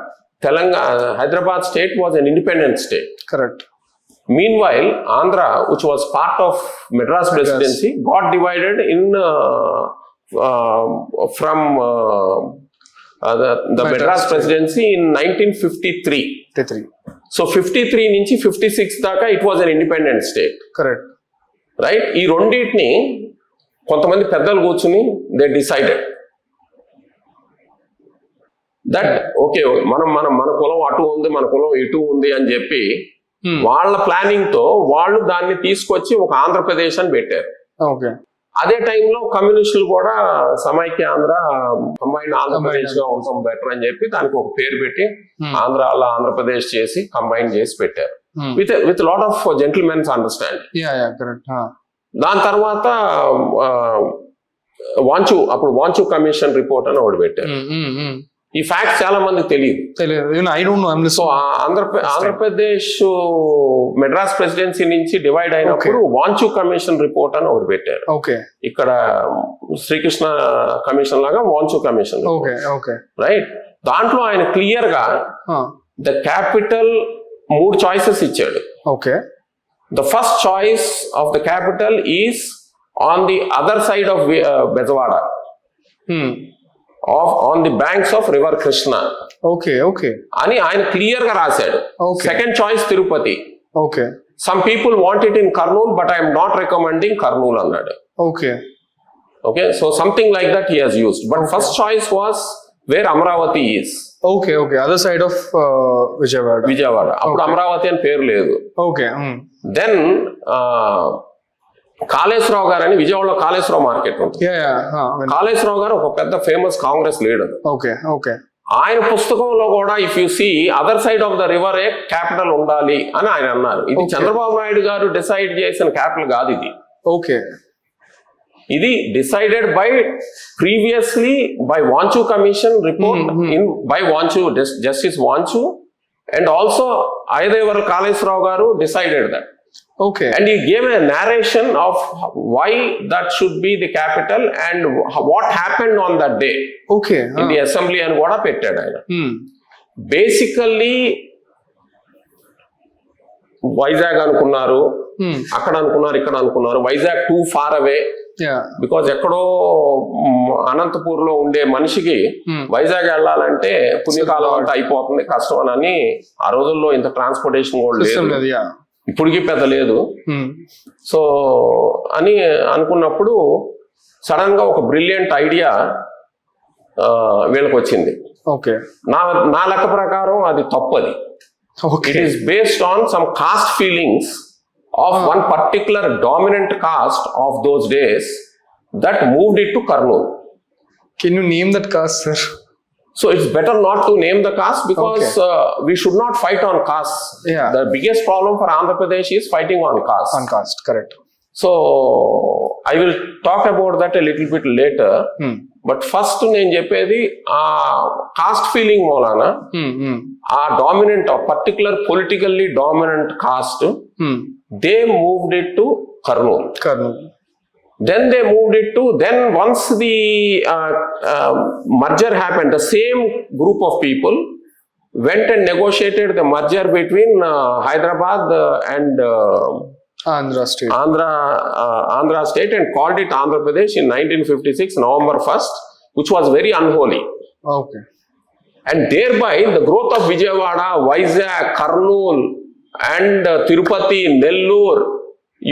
Telangana Hyderabad state was an independent state. Correct. Meanwhile, Andhra, which was part of Madras Presidency, got divided in from the Madras Presidency in 1953. So 53 నుంచి 56 దాకా it was an independent state. Correct. Right? ఈ రెండింటిని కొంతమంది పెద్దలు కూర్చుని they decided that okay మన కులం అటు ఉంది, మన కులం ఇటు ఉంది అని చెప్పి వాళ్ళ ప్లానింగ్ తో వాళ్ళు దాన్ని తీసుకొచ్చి ఒక ఆంధ్రప్రదేశ్ అని పెట్టారు. ఓకే. అదే టైంలో కమ్యూనిస్టులు కూడా సమైక్య ఆంధ్ర, కంబైన్డ్ ఆంధ్రప్రదేశ్ గా ఉంటాం బెటర్ అని చెప్పి దానికి ఒక పేరు పెట్టి ఆంధ్రప్రదేశ్ చేసి కంబైన్ చేసి పెట్టారు with lot of gentlemen's understanding. దాని తర్వాత వాంచు కమిషన్ రిపోర్ట్ అని ఒకటి పెట్టారు. ఈ ఫ్యాక్ట్ చాలా మందికి తెలియదు. సో ఆంధ్రప్రదేశ్ మెడ్రాస్ ప్రెసిడెన్సీ నుంచి డివైడ్ అయినప్పుడు వాంచు కమిషన్ రిపోర్ట్ అని ఒకటి పెట్టారు. ఇక్కడ శ్రీకృష్ణ కమిషన్ లాగా వాంచు కమిషన్ రైట్. దాంట్లో ఆయన క్లియర్ గా ద క్యాపిటల్ 3 చాయిసెస్ ఇచ్చాడు. The first choice of the capital is on the other side of Bezawada, on the banks of river Krishna. అని ఆయన క్లియర్ గా రాశాడు. Second choice Tirupati. Some people want it in Kurnool, but I am not recommending Kurnool అన్నాడు. Okay, so something like that he has used. But first choice was where Amravati is. Other side of Vijayawada. అప్పుడు అమరావతి అని పేరు లేదు. Then Kaleswara Rao గారు అని విజయవాడలో Kaleswara Rao market ఉంటుంది. కాళేశ్వరరావు గారు ఒక పెద్ద ఫేమస్ కాంగ్రెస్ లీడర్. ఆయన పుస్తకంలో కూడా if you see other side of the river a capital ఉండాలి అని ఆయన అన్నారు. ఇది చంద్రబాబు నాయుడు గారు డిసైడ్ చేసిన క్యాపిటల్ కాదు ఇది. ఇది decided by previously by Wanchoo commission report by Wanchoo justice Wanchoo and also Ayyadevara Kaleswara Rao garu decided that. And he gave a narration of why that should be the capital and what happened on that day in the assembly and what పెట్టాడు ఆయన. Basically Vizag అనుకున్నారు, అక్కడ అనుకున్నారు, ఇక్కడ అనుకున్నారు. Vizag too far away because ఎక్కడో అనంతపూర్ లో ఉండే మనిషికి వైజాగ్ వెళ్ళాలంటే పుణ్యకాలం అంటే అయిపోతుంది, కష్టం అని. ఆ రోజుల్లో ఇంత ట్రాన్స్పోర్టేషన్ కూడా లేదు, ఇప్పటికీ పెద్ద లేదు. సో అని అనుకున్నప్పుడు సడన్ గా ఒక బ్రిలియంట్ ఐడియా వీళ్ళకి వచ్చింది. నా లెక్క ప్రకారం అది తప్పది. It is based on some cost feelings of one particular dominant cost of those days that moved it to Kurnool. Can you name that cost, sir? So it's better not to name the caste because we should not fight on caste. The biggest problem for Andhra Pradesh is fighting on caste. Correct. So I will talk about that a little bit later. But first నేను చెప్పేది ఆ caste feeling మూలాన ఆ dominant particular politically dominant cost they moved it to Kurnool. Then they moved it to, then once the merger happened, the same group of people went and negotiated the merger between Hyderabad and Andhra state and called it Andhra Pradesh in 1956 November 1st, which was very unholy. And thereby the growth of Vijayawada, Vizag, Kurnool and Tirupati, Nellore,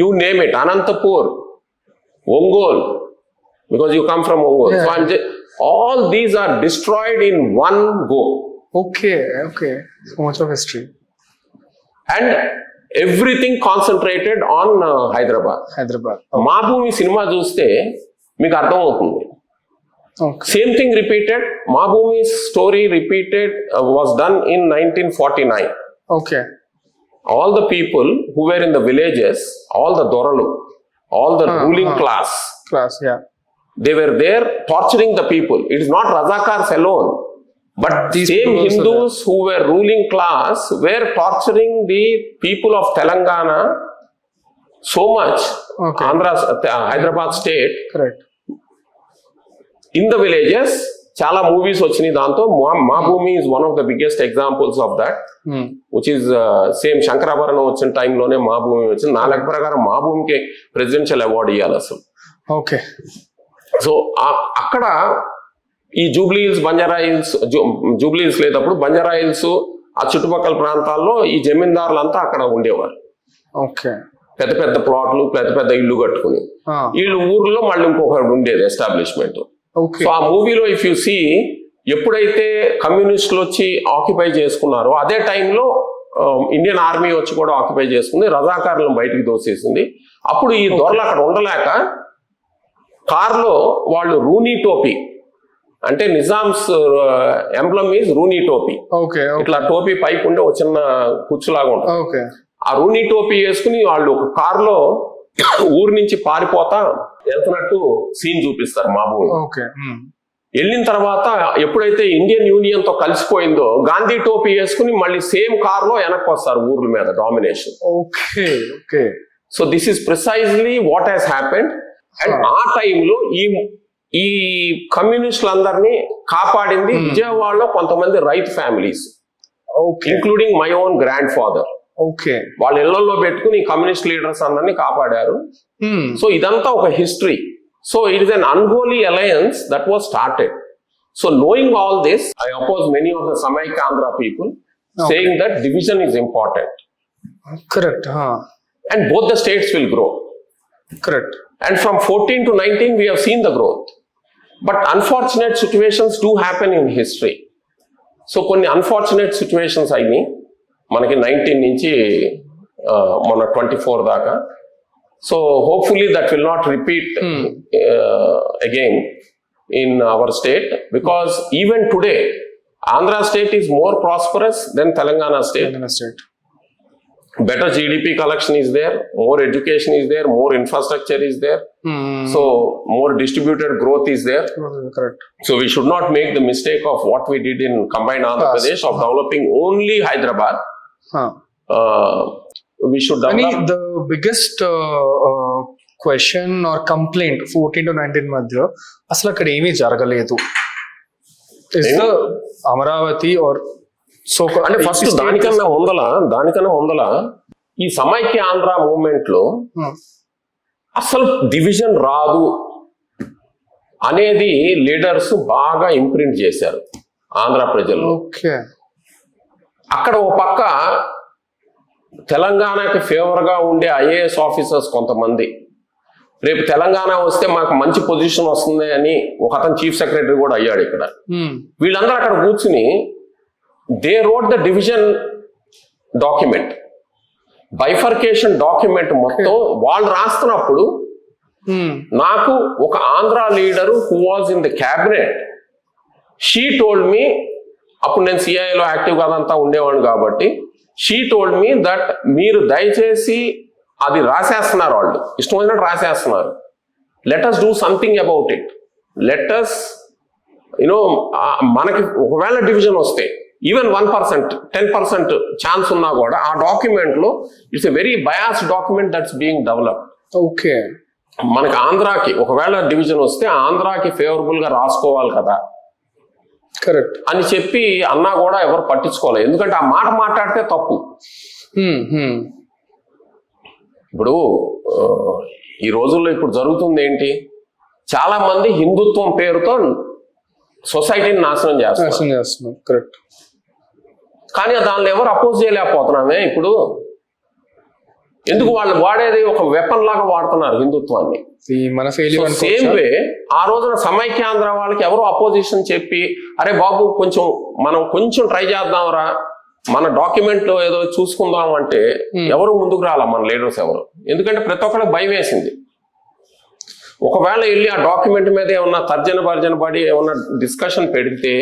you name it, Anantapur, Ongole, because you come from Ongole. So all these are destroyed in one go. Okay. So much of history. And everything concentrated on Hyderabad. మా భూమి cinema చూస్తే మీకు అర్థం అవుతుంది. Same thing repeated. మా భూమి story repeated was done in 1949. All the people who were in the villages, all the Doralu, all the ruling class, they were there torturing the people. It is not Razakars alone, but these same Hindus who were ruling class were torturing the people of Telangana so much. Hyderabad state, in the villages చాలా movies వచ్చినాయి దాంతో. Maa Bhoomi is one of the biggest examples of that, which is same Shankarabharanam వచ్చిన టైంలోనే మా భూమి వచ్చింది. నా లెక్క ప్రకారం మా భూమికి ప్రెసిడెన్షియల్ అవార్డు ఇవ్వాలి అసలు. సో అక్కడ ఈ జూబ్లీ హిల్స్, బంజారా హిల్స్, జూబ్లీ హిల్స్ లేదప్పుడు బంజారా హిల్స్ ఆ చుట్టుపక్కల ప్రాంతాల్లో ఈ జమీందారులంతా అక్కడ ఉండేవారు. పెద్ద పెద్ద ప్లాట్లు, పెద్ద పెద్ద ఇల్లు కట్టుకుని. వీళ్ళు ఊర్లో మళ్ళీ ఇంకొకటి ఉండేది ఎస్టాబ్లిష్మెంట్. సో ఆ మూవీలో ఇఫ్ యు సీ, ఎప్పుడైతే కమ్యూనిస్టులు వచ్చి ఆక్యుపై చేసుకున్నారో అదే టైంలో ఇండియన్ ఆర్మీ వచ్చి కూడా ఆక్యుపై చేసుకుంది, రజాకారులను బయటికి దోసేసింది. అప్పుడు ఈ దొరలు అక్కడ ఉండలేక కార్లో వాళ్ళు రూనీ టోపీ, అంటే నిజామ్స్ ఎంబ్లమ్ ఈజ్ రూనీ టోపీ, ఇట్లా టోపీ పైకి ఉండే ఒక చిన్న కుచ్చులాగా ఉంటుంది. ఆ రూనీ టోపీ వేసుకుని వాళ్ళు ఒక కారులో ఊరి నుంచి పారిపోతా వెళ్తున్నట్టు సీన్ చూపిస్తారు మా భూమి. వెళ్ళిన తర్వాత ఎప్పుడైతే ఇండియన్ యూనియన్ తో కలిసిపోయిందో గాంధీ టోపీ వేసుకుని మళ్ళీ సేమ్ కార్ లో వెనక్కి వస్తారు ఊర్ల మీద domination. So this is precisely what has happened. And ఆ టైంలో ఈ కమ్యూనిస్టులందరినీ కాపాడింది విజయవాడలో కొంతమంది రైతు families, including my own grand father. వాళ్ళ ఇళ్లలో పెట్టుకుని కమ్యూనిస్ట్ లీడర్స్ అందరినీ కాపాడారు. సో ఇదంతా ఒక history. So it is an unholy alliance that was started. So knowing all this, I oppose many of the Samaikandra people, saying that division is important. Correct. And both the states will grow. Correct. And from 14 to 19, we have seen the growth. But unfortunate situations do happen in history. So కొన్ని unfortunate situations అయినాయి మనకి 19 నుంచి మన 24 దాకా. So hopefully that will not repeat again in our state, because even today Andhra state is more prosperous than Telangana state. Better GDP collection is there, more education is there, more infrastructure is there. So more distributed growth is there. Correct. So we should not make the mistake of what we did in combined Andhra Pradesh of developing only Hyderabad. We should develop. The biggest question or complaint 14 to 19 మధ్య అసలు అక్కడ ఏమీ జరగలేదు. Is the Amaravati or so అంటే first దానికన్నా ఉందల ఈ సమైక్య Andhra movement లో అసలు డివిజన్ రాదు అనేది లీడర్స్ బాగా ఇంప్రింట్ చేశారు ఆంధ్ర ప్రజల్లో. అక్కడ ఓ పక్క తెలంగాణకి ఫేవర్ గా ఉండే ఐఏఎస్ ఆఫీసర్స్ కొంతమంది, రేపు తెలంగాణ వస్తే మాకు మంచి పొజిషన్ వస్తుంది అని ఒక అతను చీఫ్ సెక్రటరీ కూడా అయ్యాడు ఇక్కడ. వీళ్ళందరూ అక్కడ కూర్చుని they wrote the division document, bifurcation document మొత్తం వాళ్ళు రాస్తున్నప్పుడు నాకు ఒక Andhra leader who was in the cabinet, she told me, అప్పుడు నేను సిఐలో యాక్టివ్ అదంతా ఉండేవాడిని కాబట్టి, షీ టోల్డ్ మీ దట్ మీరు దయచేసి అది రాసేస్తున్నారు, వాళ్ళు ఇష్టం వచ్చినట్టు రాసేస్తున్నారు, let us do something about it, let us మనకి ఒకవేళ డివిజన్ వస్తే ఈవెన్ 1%, 10% ఛాన్స్ ఉన్నా కూడా ఆ డాక్యుమెంట్ లో it's a very biased document that's being developed. మనకి ఆంధ్రాకి ఒకవేళ డివిజన్ వస్తే ఆంధ్రాకి ఫేవరబుల్ గా రాసుకోవాలి కదా కరెక్ట్ అని చెప్పి అన్నా కూడా ఎవరు పట్టించుకోలేదు, ఎందుకంటే ఆ మాట మాట్లాడితే తప్పు. ఇప్పుడు ఈ రోజుల్లో ఇప్పుడు జరుగుతుంది ఏంటి, చాలా మంది హిందుత్వం పేరుతో సొసైటీని నాశనం చేస్తున్నారు. కరెక్ట్. కానీ దానిలో ఎవరు అపోజ్ చేయలేకపోతున్నామే ఇప్పుడు. ఎందుకు వాళ్ళు వాడేది ఒక వెపన్ లాగా వాడుతున్నారు హిందుత్వాన్ని. సేమ్ వే ఆ రోజున సమైక్యాంధ్ర వాళ్ళకి ఎవరు అపోజిషన్ చెప్పి అరే బాబు మనం కొంచెం ట్రై చేద్దాంరా, మన డాక్యుమెంట్ లో ఏదో చూసుకుందాం అంటే ఎవరు ముందుకు రాలా మన లీడర్స్ ఎవరు. ఎందుకంటే ప్రతి ఒక్కరికి భయం వేసింది, ఒకవేళ వెళ్ళి ఆ డాక్యుమెంట్ మీద ఏమన్నా తర్జన పడి ఏమన్నా డిస్కషన్ పెడితే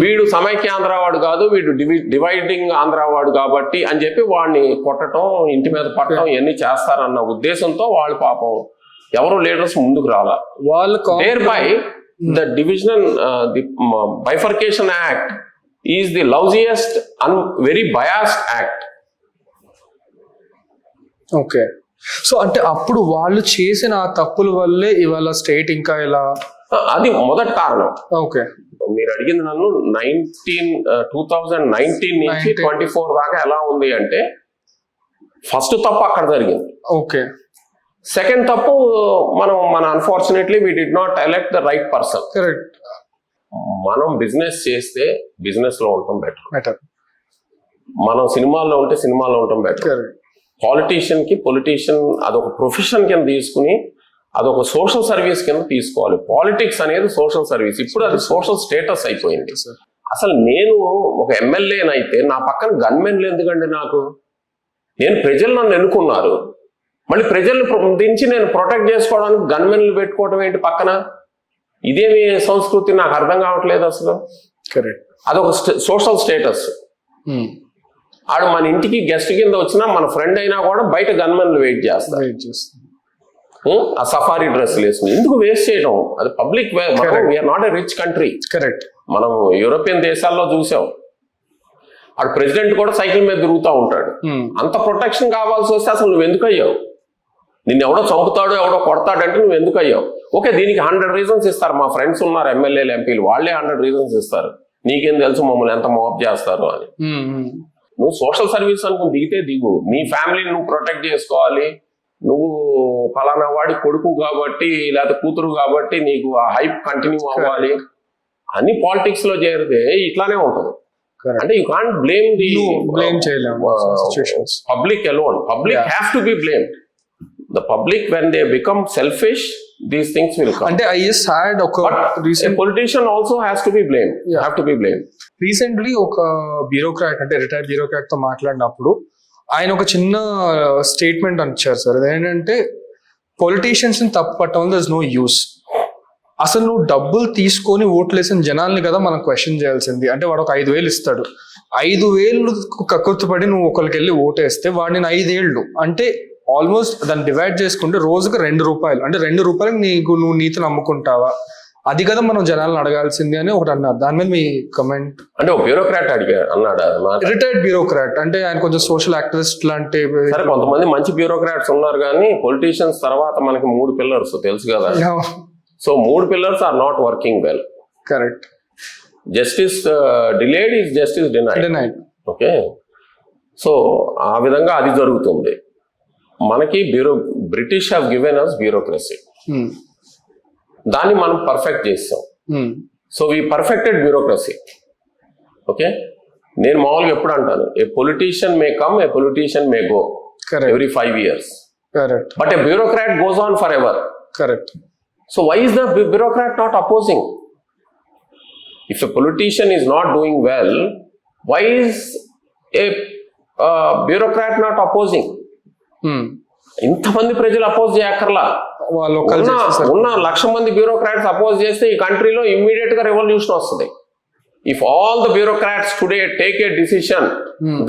వీడు సమైక్యాంధ్ర వాడు కాదు, వీడు డివైడింగ్ ఆంధ్ర వాడు కాబట్టి అని చెప్పి వాడిని కొట్టడం, ఇంటి మీద పట్టడం ఇవన్నీ చేస్తారన్న ఉద్దేశంతో వాళ్ళు పాపం ఎవరు లీడర్స్ ముందుకు రాలా. There by the division the bifurcation act is the lousiest and very biased act. Okay, so అంటే అప్పుడు వాళ్ళు చేసిన ఆ తప్పుల వల్లే ఇవాళ స్టేట్ ఇంకా ఇలా, అది మొదటి కారణం. ఓకే, మీరు అడిగింది నన్ను 2019 నుంచి 24 దాకా ఎలా ఉంది అంటే, ఫస్ట్ తప్పు అక్కడ జరిగింది. ఓకే, సెకండ్ తప్పు మన unfortunately we did not elect the right person. Correct. మనం బిజినెస్ చేస్తే బిజినెస్ లో ఉండటం బెటర్, మనం సినిమాల్లో ఉంటే సినిమాల్లో ఉండటం బెటర్. పొలిటీషియన్ అదొక ప్రొఫెషన్ కింద తీసుకుని అదొక సోషల్ సర్వీస్ కింద తీసుకోవాలి. పాలిటిక్స్ అనేది సోషల్ సర్వీస్, ఇప్పుడు అది సోషల్ స్టేటస్ అయిపోయింది. అసలు నేను ఒక ఎమ్మెల్యేనైతే నా పక్కన గన్మెన్లు ఎందుకండి? నేను ప్రజలు నన్ను ఎన్నుకున్నారు, మళ్ళీ ప్రజల్ని దించి నేను ప్రొటెక్ట్ చేసుకోవడానికి గన్మెన్లు పెట్టుకోవడం ఏంటి పక్కన? ఇదేమి సంస్కృతి నాకు అర్థం కావట్లేదు అసలు. కరెక్ట్. అదొక సోషల్ స్టేటస్. ఆడు మన ఇంటికి గెస్ట్ కింద వచ్చినా మన ఫ్రెండ్ అయినా కూడా బయట గన్మెన్లు వెయిట్ చేస్తారు. ఆ సఫారీ డ్రెస్సులు వేసుకుని ఎందుకు వేస్ట్ చేయడం? అది public. We are not a rich country. Correct. మనం యూరోపియన్ దేశాల్లో చూసాం, ఆడు ప్రెసిడెంట్ కూడా సైకిల్ మీద తిరుగుతూ ఉంటాడు. అంత ప్రొటెక్షన్ కావాల్సి వస్తే అసలు నువ్వు ఎందుకు అయ్యావు? నిన్ను ఎవడో చంపుతాడు, ఎవడో కొడతాడంటే నువ్వు ఎందుకు అయ్యావు? ఓకే, దీనికి 100 రీజన్స్ ఇస్తారు. మా ఫ్రెండ్స్ ఉన్నారు ఎమ్మెల్యేలు, ఎంపీలు, వాళ్ళే 100 రీజన్స్ ఇస్తారు. నీకేం తెలుసు మమ్మల్ని ఎంత మాప్ చేస్తారు అని. నువ్వు సోషల్ సర్వీస్ అనుకుని దిగితే దిగు. నీ ఫ్యామిలీని నువ్వు ప్రొటెక్ట్ చేసుకోవాలి. నువ్వు ఫలానా వాడి కొడుకు కాబట్టి లేకపోతే కూతురు కాబట్టి నీకు ఆ హైప్ కంటిన్యూ అవ్వాలి అని పాలిటిక్స్ లో చేరితే ఇట్లానే ఉంటుంది. అంటే you can't blame public alone. Public have to be blame. The public, when they become selfish, these things will come. అంటే I just had a politician also has to be blamed. Have to be blamed. Recently ఒక bureaucrat, అంటే retired bureaucrat తో మాట్లాడినప్పుడు ఆయన ఒక చిన్న statement ఇచ్చారు sir. అదేంటంటే పొలిటీషియన్స్ ని తప్పు పట్టడం దర్ ఇస్ నో యూస్. అసలు నువ్వు డబ్బులు తీసుకొని ఓట్లేసిన జనాల్ని కదా మనం క్వశ్చన్ చేయాల్సింది. అంటే వాడు ఒక 5,000 ఇస్తాడు, 5,000 కక్కుర్తిపడి నువ్వు ఒకరికి వెళ్ళి ఓటేస్తే వాడిని 5 ఏళ్ళు అంటే ఆల్మోస్ట్ దాన్ని డివైడ్ చేసుకుంటే రోజుకి 2 రూపాయలు. అంటే 2 రూపాయలకి నువ్వు నీతిని అమ్ముకుంటావా? అది కదా మనం జనాలను అడగాల్సింది అని ఒకటి అన్నారు. దాని మీద మీ కమెంట్? అంటే ఒక బ్యూరోక్రాట్ అన్నాడు, రిటైర్డ్ బ్యూరోక్రాట్, అంటే ఆయన కొంచెం సోషల్ యాక్టివిస్ట్ లాంటి. సరే, కొంతమంది మంచి బ్యూరోక్రాట్స్ ఉన్నారు, కానీ పొలిటీషియన్స్ తర్వాత మనకి 3 పిల్లర్స్ తెలుసు కదా. So 3 pillars are not working well. Correct. Justice delayed is justice denied. Okay, so ఆ విధంగా అది జరుగుతుంది. మనకి British have given us bureaucracy. దాన్ని మనం పర్ఫెక్ట్ చేస్తాం. So we perfected bureaucracy. Okay, నేను మామూలుగా ఎప్పుడు అంటాను, a politician may come, a politician may go every 5 years. Correct. But a bureaucrat goes on forever. Correct. So why is the bureaucrat not opposing? If a politician is not doing well, why is a bureaucrat not opposing? ఇంతమంది ప్రజలు oppose చేయక్కర్లా. ఉన్న 1,00,000 మంది bureaucrats oppose చేస్తే ఈ కంట్రీలో immediate గా revolution వస్తుంది. If all the bureaucrats today take a decision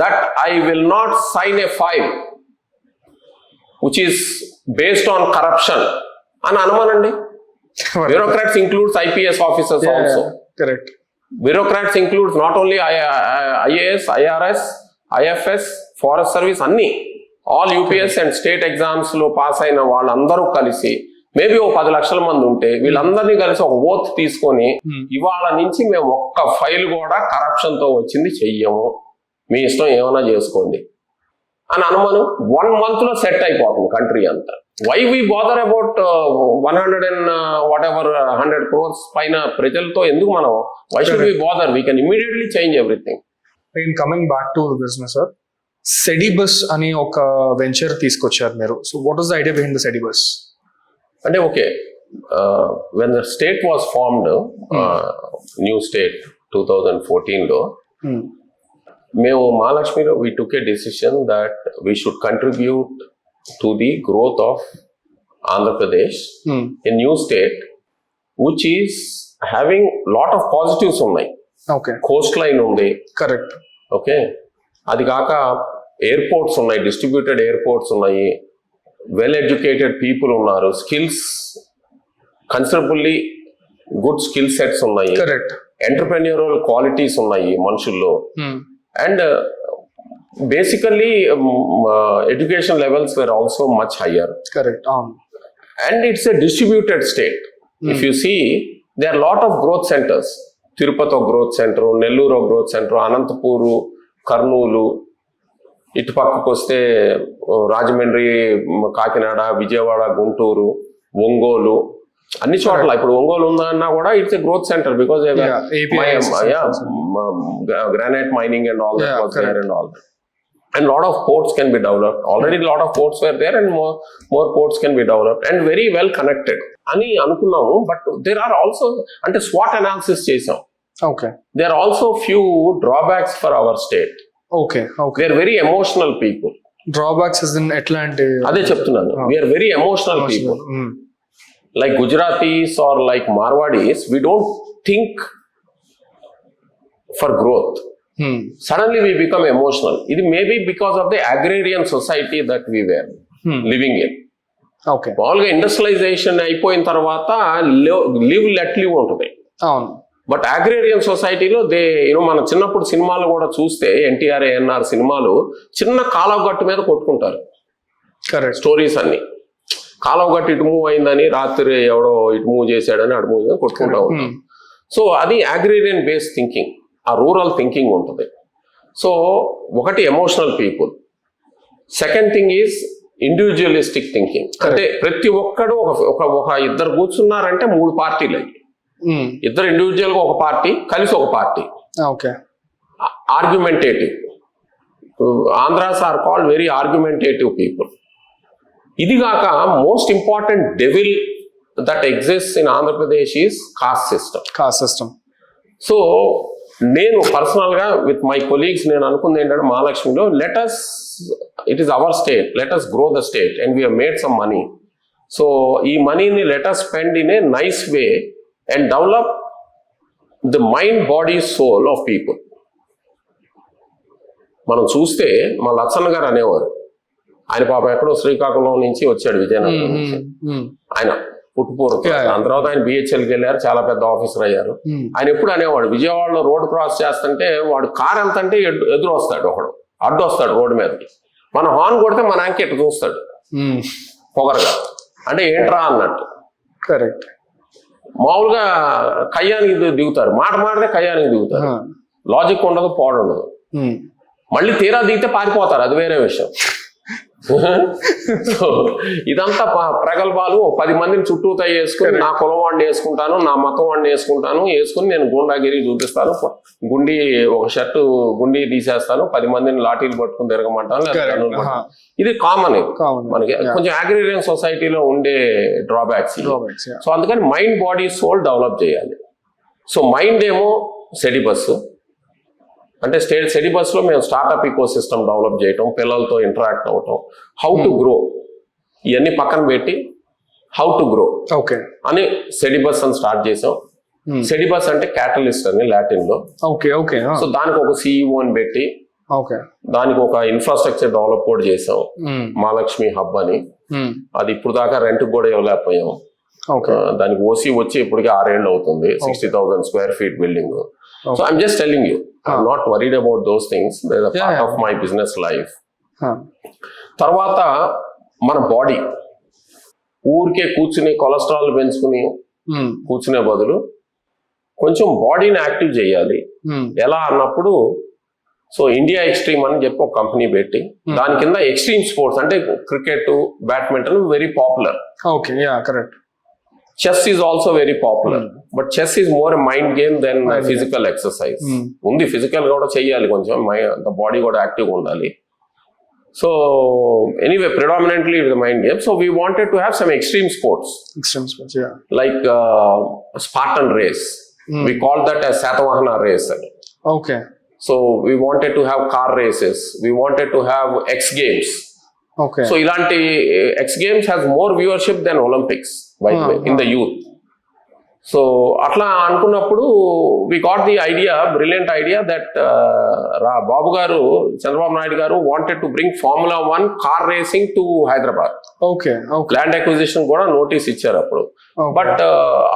that I will not sign a file which is based on corruption అని అనమనండి. Bureaucrats includes IPS officers also. Correct. Bureaucrats includes not only IAS, IRS, IFS, forest service, అన్ని all UPS and state exams లో pass అయిన వాళ్ళందరూ కలిసి maybe ఓ 10 లక్షల మంది ఉంటే వీళ్ళందరినీ కలిసి ఒక ఓత్ తీసుకొని ఇవాళ నుంచి మేము ఒక్క ఫైల్ కూడా కరప్షన్ తో వచ్చింది చెయ్యము, మీ ఇష్టం ఏమైనా చేసుకోండి అని అనుమాను 1 month లో సెట్ అయిపోతుంది కంట్రీ అంతా. Why we bother about 100 crores పైన ప్రజలతో ఎందుకు మనం? Why should we bother? We can immediately change everything. Coming back to business sir, సెడిబస్ అని ఒక వెంచర్ తీసుకొచ్చారు మీరు. So what was the idea behind the సెడిబస్? అంటే okay, when the state was formed, new state 2014 లో మేము మహాలక్ష్మిలో we took a decision that we should contribute to the growth of Andhra Pradesh, a new state which is having lot of positives ఉన్నాయి. Okay. Coast line ఉంది. Correct. Okay, అది కాక airports ఉన్నాయి, distributed airports ఉన్నాయి, well educated people ఉన్నారు, skills considerably good skill sets ఉన్నాయి, entrepreneurial qualities ఉన్నాయి మనుషుల్లో, and basically education levels were also much higher. Correct. And it's a distributed state. If you see there are lot of growth centres. Tirupati growth centre, Nellore growth centre, Anantapur, Kurnool, ఇటు పక్కకు వస్తే రాజమండ్రి, కాకినాడ, విజయవాడ, గుంటూరు, ఒంగోలు, అన్ని చోట్ల. ఇప్పుడు ఒంగోలు ఉందన్నా కూడా it's a growth centre because granite mining and all that was there and all that. and lot of ports can be developed. Already lot of ports were there, and more ports can be developed and very well connected అని అనుకున్నాము. But there are also అంటే SWOT analysis చేసాం. Okay. There are also few drawbacks for our state. Okay. Okay. We are very emotional people. Drawbacks is in ఎట్లాంటి? అదే చెప్తున్నాను. We are very emotional people. Like Gujaratis or like Marwadis, we don't think for growth. Suddenly we become emotional. It may be because of the agrarian society that we were living in. Okay. మామూలుగా industrialisation అయిపోయిన తర్వాత live let live ఉంటుంది. అవును. But agrarian సొసైటీలో మన చిన్నప్పుడు సినిమాలు కూడా చూస్తే ఎన్టీఆర్ ఏఎన్ఆర్ సినిమాలు చిన్న కాలువ గట్టు మీద కొట్టుకుంటారు. కరెక్ట్. స్టోరీస్ అన్ని కాలువ గట్టు ఇటు మూవ్ అయిందని, రాత్రి ఎవడో ఇటు మూవ్ చేశాడని అటు మూవ్ కొట్టుకుంటా ఉంటాం. సో అది అగ్రేరియన్ బేస్డ్ థింకింగ్, ఆ రూరల్ థింకింగ్ ఉంటుంది. సో ఒకటి emotional people. Second thing is individualistic thinking. అంటే ప్రతి ఒక్కడు ఒక ఇద్దరు కూర్చున్నారంటే 3 పార్టీలు అయ్యి, ఇద్దరు ఇండివిజువల్ గా ఒక పార్టీ, కలిసి ఒక party. Okay. Argumentative. Andhras are called very argumentative people. ఇది కాక most important devil that exist in Andhra Pradesh is caste system. Caste system. So నేను పర్సనల్ గా విత్ మై కొలీగ్స్ నేను అనుకుంది ఏంటంటే మహాలక్ష్మిలో it is our state, let us grow the state and we have made some money. So ఈ మనీని let us spend in a nice way and develop the mind, body, soul of people. మనం చూస్తే మా లచ్చన్న గారు అనేవారు, ఆయన పాపం ఎక్కడో శ్రీకాకుళం నుంచి వచ్చాడు, విజయనగరం నుంచి. ఆయన పుట్టుపూర్వ. దాని తర్వాత ఆయన బిహెచ్ఎల్కి వెళ్ళారు, చాలా పెద్ద ఆఫీసర్ అయ్యారు. ఆయన ఎప్పుడు అనేవాడు, విజయవాడలో రోడ్ క్రాస్ చేస్తుంటే వాడు కార్ ఎంత అంటే ఎదురు వస్తాడు, ఒకడు అడ్డు వస్తాడు రోడ్డు మీదకి. మనం హార్న్ కొడితే మన అంకె ఇట్టు చూస్తాడు పొగరగా, అంటే ఏంట్రా అన్నట్టు. కరెక్ట్. మామూలుగా కయ్యానికి దిగుతారు, మాట మాడితే కయ్యానికి దిగుతారు, లాజిక్ ఉండదు, పాడు ఉండదు. మళ్ళీ తీరా దిగితే పారిపోతారు, అది వేరే విషయం. సో ఇదంతా ప్రగల్భాలు. 10 మందిని చుట్టూతా వేసుకుని నా కులం వాడిని వేసుకుంటాను, నా మతం వాడిని వేసుకుని నేను గుండాగిరి చూపిస్తాను, గుండి ఒక షర్టు గుండి తీసేస్తాను, 10 మందిని లాఠీలు పట్టుకుని తిరగమంటాను. ఇది కామన్. మనకి కొంచెం అగ్రేరియన్ సొసైటీలో ఉండే డ్రాబ్యాక్స్. సో అందుకని మైండ్, బాడీ, సోల్ డెవలప్ చేయాలి. సో మైండ్ ఏమో సెడిబస్, అంటే సెడిబస్ లో మేము స్టార్ట్అప్ ఈకో సిస్టమ్ డెవలప్ చేయటం, పిల్లలతో ఇంటరాక్ట్ అవటం, హౌ టు గ్రో, ఇవన్నీ పక్కన పెట్టి హౌ టు గ్రో అని సెడిబస్ అని స్టార్ట్ చేసాం. సెడిబస్ అంటే క్యాటలిస్ట్ అని లాటిన్ లో. సో దానికి ఒక సిఇఓ అని పెట్టి దానికి ఒక ఇన్ఫ్రాస్ట్రక్చర్ డెవలప్ కూడా చేసాం, మహాలక్ష్మి హబ్ అని. అది ఇప్పుడు దాకా రెంట్ కూడా ఇవ్వలేకపోయాం. దానికి ఓసీ వచ్చి ఇప్పటికి 6 ఏళ్ళు అవుతుంది. 60,000 square feet building. So I'm just telling you, I'm not worried about those things. They're a part of my business life. తర్వాత మన బాడీ ఊరికే కూర్చుని కొలెస్ట్రాల్ పెంచుకుని కూర్చునే బదులు కొంచెం బాడీని యాక్టివ్ చేయాలి. ఎలా అన్నప్పుడు సో ఇండియా ఎక్స్ట్రీమ్ అని చెప్పి ఒక కంపెనీ పెట్టి దాని కింద ఎక్స్ట్రీమ్ స్పోర్ట్స్ అంటే cricket, badminton very popular. Correct. Chess is also very popular, but chess is more a mind game than a physical exercise. Undi physical కూడా చెయ్యాలి, కొంచెం the body కూడా యాక్టివ్ ఉండాలి. So anyway, predominantly the mind game. So we wanted to have some extreme sports, like Spartan race. We call that as Satavahana race. So we wanted to have car races. We wanted to have X Games. So ilanti X Games has more viewership than Olympics, by the way, in the youth. So atla anukunnappudu we got the idea, brilliant idea, that Babu garu, Chandrababu Naidu garu wanted to bring Formula 1 car racing to Hyderabad. Land acquisition kuda notice icharu appudu. But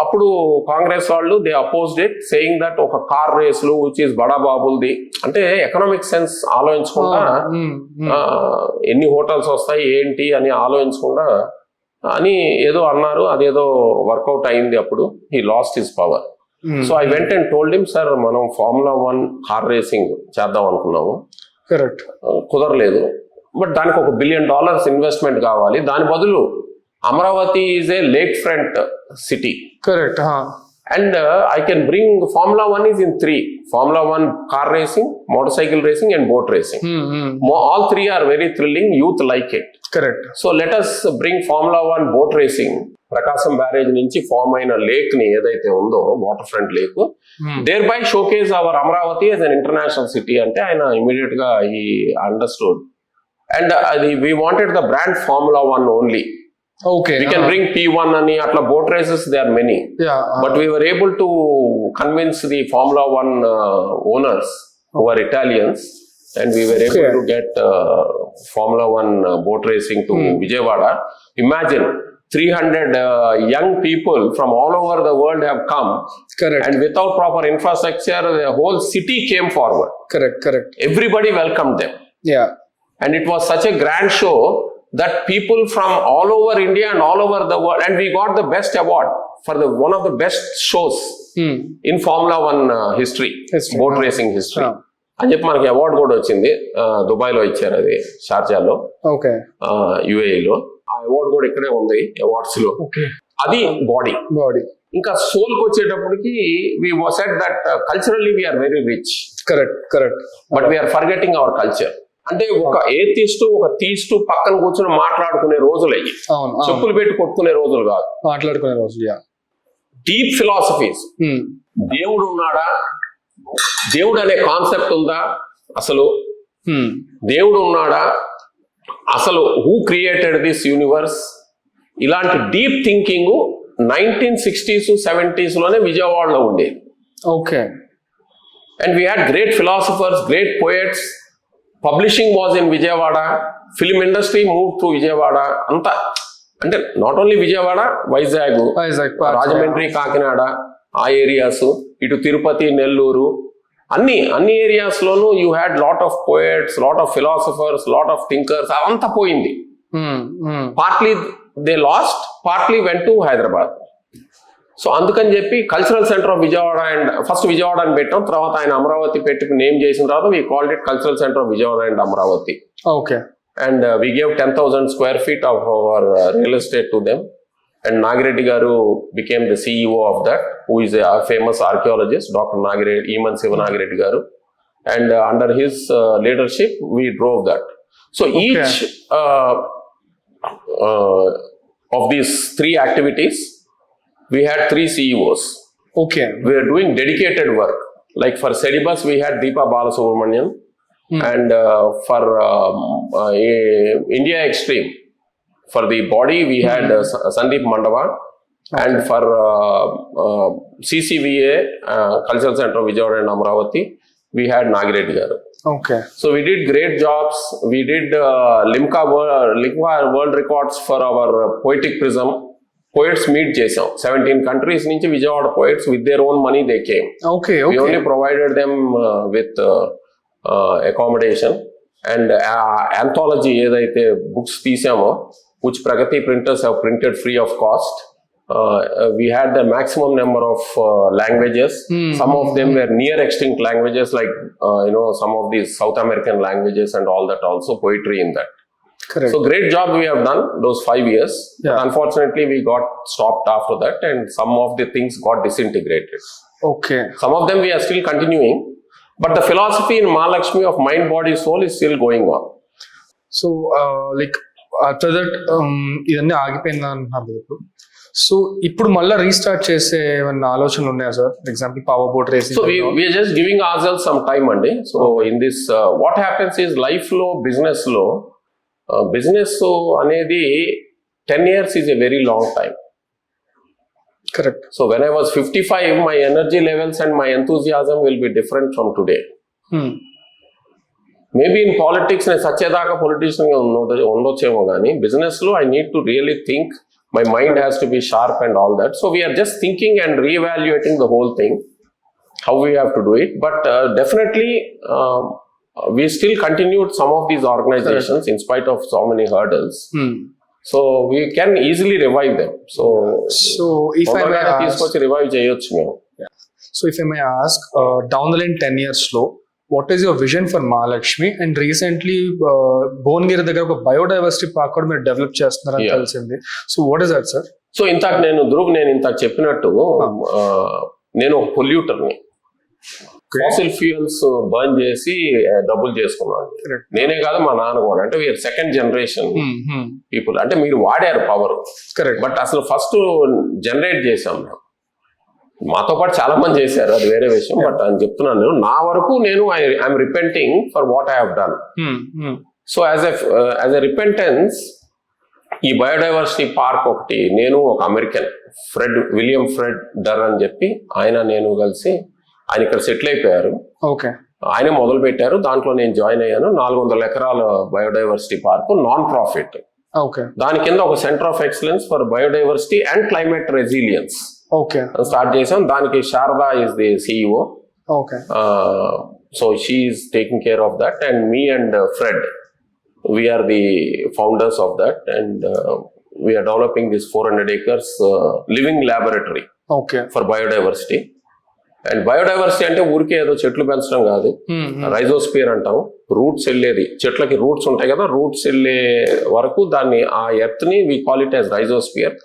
appudu Congress vallu they opposed it, saying that oka car race lu which is bada babuldi ante economic sense ఆలోచించకుండా ఎన్ని hotels వస్తాయి ఏంటి అని ఆలోచించకుండా అని ఏదో అన్నారు. అదేదో వర్కౌట్ అయింది. అప్పుడు he lost his power. So I went and told him, sir మనం Formula 1 కార్ రేసింగ్ చేద్దాం అనుకున్నాము, కుదరలేదు. బట్ దానికి ఒక $1 billion ఇన్వెస్ట్మెంట్ కావాలి. దాని బదులు Amaravati is a lake front city. And I can bring Formula 1 is in 3. Formula 1 car racing, motorcycle racing and boat racing. All 3 are very thrilling. Youth like it. Correct. So let us bring Formula 1 boat racing. Prakasam barrage నుంచి form అయిన lake ని ఏదైతే ఉందో water front lake, thereby showcase our Amaravati as an international city అంటే ఆయన immediate గా ఈ understood. And అది we wanted the brand formula 1 only. Okay. We can bring P1 అని అట్లా boat races, there are many. Yeah. But we were able to convince the Formula 1 owners who are Italians, and we were able to get Formula 1 boat racing to Vijayawada. Imagine 300 young people from all over the world have come. Correct. And without proper infrastructure, the whole city came forward. Correct. Everybody welcomed them. Yeah. And it was such a grand show that people from all over India and all over the world, and we got the best award for the one of the best shows in Formula 1 history. Boat racing history. అని చెప్పి మనకి award కూడా వచ్చింది. దుబాయ్లో ఇచ్చారు, అది షార్జాలో, యుఏఈలో. ఆ award కూడా ఇక్కడే ఉంది అవార్డ్స్ లో. అది బాడీ. ఇంకా సోల్ కి వచ్చేటప్పటికి we said that culturally we are very rich. Correct. But we are forgetting our culture. అంటే ఒక ఏథిస్ట్ ఒక థీస్ట్ పక్కన కూర్చొని మాట్లాడుకునే రోజులు అయ్యి, చెప్పులు పెట్టి కొట్టుకునే రోజులు కాదు, మాట్లాడుకునే రోజులు. Deep philosophies. దేవుడు ఉన్నాడా, దేవుడు అనే కాన్సెప్ట్ ఉందా, అసలు దేవుడు ఉన్నాడా, అసలు హూ క్రియేటెడ్ దిస్ యూనివర్స్, ఇలాంటి డీప్ థింకింగ్ 1960s 70s లోనే విజయవాడలో ఉండేది. Okay. And we had great philosophers, great poets. Publishing was in Vijayawada. Film industry moved to Vijayawada. Anta అంటే నాట్ ఓన్లీ విజయవాడ, వైజాగ్, రాజమండ్రి, కాకినాడ, ఆ ఏరియాస్, ఇటు తిరుపతి, నెల్లూరు, అన్ని ఏరియాస్ లోనూ you had lot of poets, lot of philosophers, lot of thinkers. అవంతా పోయింది. Partly they last, partly went to Hyderabad. So అందుకని చెప్పి cultural centre of Vijayawada, and first Vijayawada అని పెట్టాం. తర్వాత ఆయన అమరావతి పెట్టి నేమ్ చేసిన తర్వాత we called it cultural centre of Vijayawada and Amaravati. Okay. And we gave 10,000 square feet of our real estate to them. And Nagireddy garu became the CEO of that, who is a famous archaeologist, Dr. Nagireddy, Eman Siva Nagireddy garu. And under his leadership, we drove that. So each of these 3 activities, we had 3 CEOs. Okay. We are doing dedicated work. Like for Sedibus, we had Deepa Balasubramanian. And for India Extreme, for the body, we had Sandeep Mandava. And for CCVA, Cultural Center of Vijayawada and Amravati, we had Nagireddy garu. Okay. So we did great jobs. We did Limca World Records for our Poetic Prism. Poets meet చేసాం. 17 countries నుంచి Vijayawada poets with their own money they came. Okay. We only provided them with accommodation and anthology ఏదైతే books తీసామో, which Pragati printers have printed free of cost. We had the maximum number of languages. Some of them were near extinct languages, like some of these South American languages and all that, also poetry in that. Correct. So great job we have done those 5 years. Yeah. But unfortunately, we got stopped after that, and some of the things got disintegrated. Okay. Some of them we are still continuing, but the philosophy in Mahalakshmi of mind, body, soul is still going on. So, like after that, ఇదన్నీ ఆగిపోయిందా అంటున్నారు ఇప్పుడు. So ఇప్పుడు మళ్ళీ restart చేసే ఏమన్నా ఆలోచనలు ఉన్నాయా sir? For example power boat racing. So we are just giving ourselves some time, Andy. So in this, what happens is life lo, business lo. Business అనేది 10 years is a very long time. Correct. So when I was 55, my energy levels and my enthusiasm will be different from today. Maybe in politics, నేను సచ్చేదాకా politician గా ఉండొచ్చేమో కానీ business లో I need to really think. My mind has to be sharp and all that. So we are just thinking and reevaluating the whole thing, how we have to do it. But definitely, we still continued some of these organizations in spite of so many hurdles. So we can easily revive them. So if I may ask, revive cheyochu మేము. So if I may ask, down the line 10 years లో, what is your vision for Mahalakshmi? And recently, Bhuvanagiri దగ్గర ఒక biodiversity park కూడా మీరు develop చేస్తున్నారని తెలిసింది. So what is that, sir? So ఇంతకు నేను ఇంతకు చెప్పినట్టు నేను ఒక పొల్యూటర్ని. ఫాసిల్ ఫ్యూయల్స్ బర్న్ చేసి డబ్బులు చేసుకున్నాను. నేనే కాదు, మా నాన్న కూడా. అంటే వీఆర్ సెకండ్ జనరేషన్ పీపుల్. అంటే మీరు వాడారు పవర్, బట్ అసలు ఫస్ట్ జనరేట్ చేసాం మేము. మాతో పాటు చాలా మంది చేశారు, అది వేరే విషయం. బట్ అని చెప్తున్నాను నేను, నా వరకు నేను I'm repenting for what I have done. So as a repentance ఈ బయోడైవర్సిటీ పార్క్ ఒకటి, నేను ఒక అమెరికన్ విలియం ఫ్రెడ్ డర్ అని చెప్పి నేను కలిసి, ఆయన ఇక్కడ సెటిల్ అయిపోయారు. ఆయన మొదలు పెట్టారు, దాంట్లో నేను జాయిన్ అయ్యాను. 400 ఎకరాల బయోడైవర్సిటీ పార్క్, నాన్ ప్రాఫిట్. దాని కింద ఒక centre of excellence for biodiversity and climate resilience start చేసాం. దానికి Sharada is the CEO. So she is taking care of that, and me and Fred, we are the founders of that, and we are developing this 400 acres living laboratory for biodiversity. And biodiversity అంటే ఊరికే ఏదో చెట్లు పెంచడం కాదు, rhizosphere అంటాం. Roots వెళ్ళేది, చెట్లకి roots ఉంటాయి కదా, రూట్స్ వెళ్ళే వరకు దాన్ని, ఆ ఎర్త్ ని we call it as rhizosphere.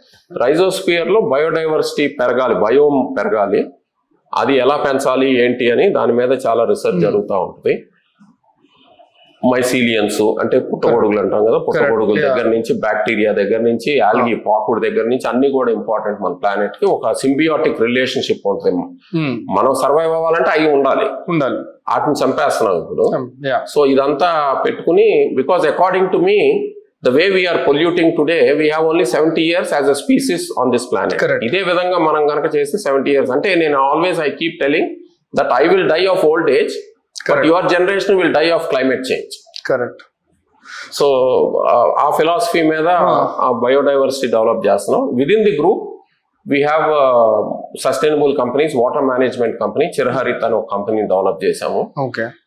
Rhizosphere లో బయోడైవర్సిటీ పెరగాలి, బయోమ్ పెరగాలి. అది ఎలా పెంచాలి ఏంటి అని దాని మీద చాలా రీసెర్చ్ జరుగుతూ ఉంటుంది. మైసీలియన్స్ అంటే పుట్టగొడుగులు అంటాం కదా, పుట్టగొడుగుల దగ్గర నుంచి, బ్యాక్టీరియా దగ్గర నుంచి, ఆల్గి పాకుడు దగ్గర నుంచి అన్ని కూడా ఇంపార్టెంట్ మన ప్లానెట్ కి. ఒక సింబియాటిక్ రిలేషన్షిప్ ఉంటుంది. మనం సర్వైవ్ అవ్వాలంటే అవి ఉండాలి, వాటిని చంపేస్తున్నాం ఇప్పుడు. సో ఇదంతా పెట్టుకుని, because according to me the way we are polluting today, we have only 70 years as a species on this planet. ఇదే విధంగా మనం కనుక చేస్తే 70 years అంటే, నేను always I keep telling that I will die of old age, but your generation will die of climate change. Correct. So our philosophy మీద biodiversity develop చేస్తున్నాం. Within the group we have sustainable companies, water management company Chiraharit అనే ఒక company develop చేసాము.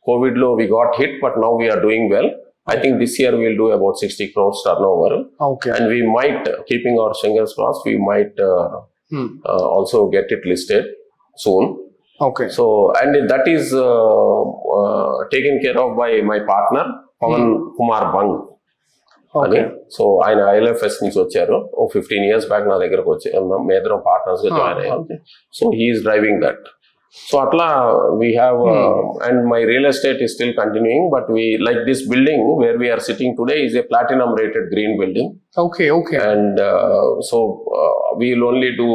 Covid లో we got hit, but now we are doing well. I think this year we'll do about 60 crores turnover. And we might, keeping our fingers crossed, we might also get it listed soon. So, and that is taken care of by my partner Pavan Kumar Bang. So ఆయన ILFS నుంచి వచ్చారు. 15 years back నా దగ్గరకు వచ్చారు, మేదరం partners గా join అయ్యాం. So he is driving that. So అట్లా we have and my real estate is still continuing, but we, like this building where we are sitting today is a platinum rated green building. And so we will only do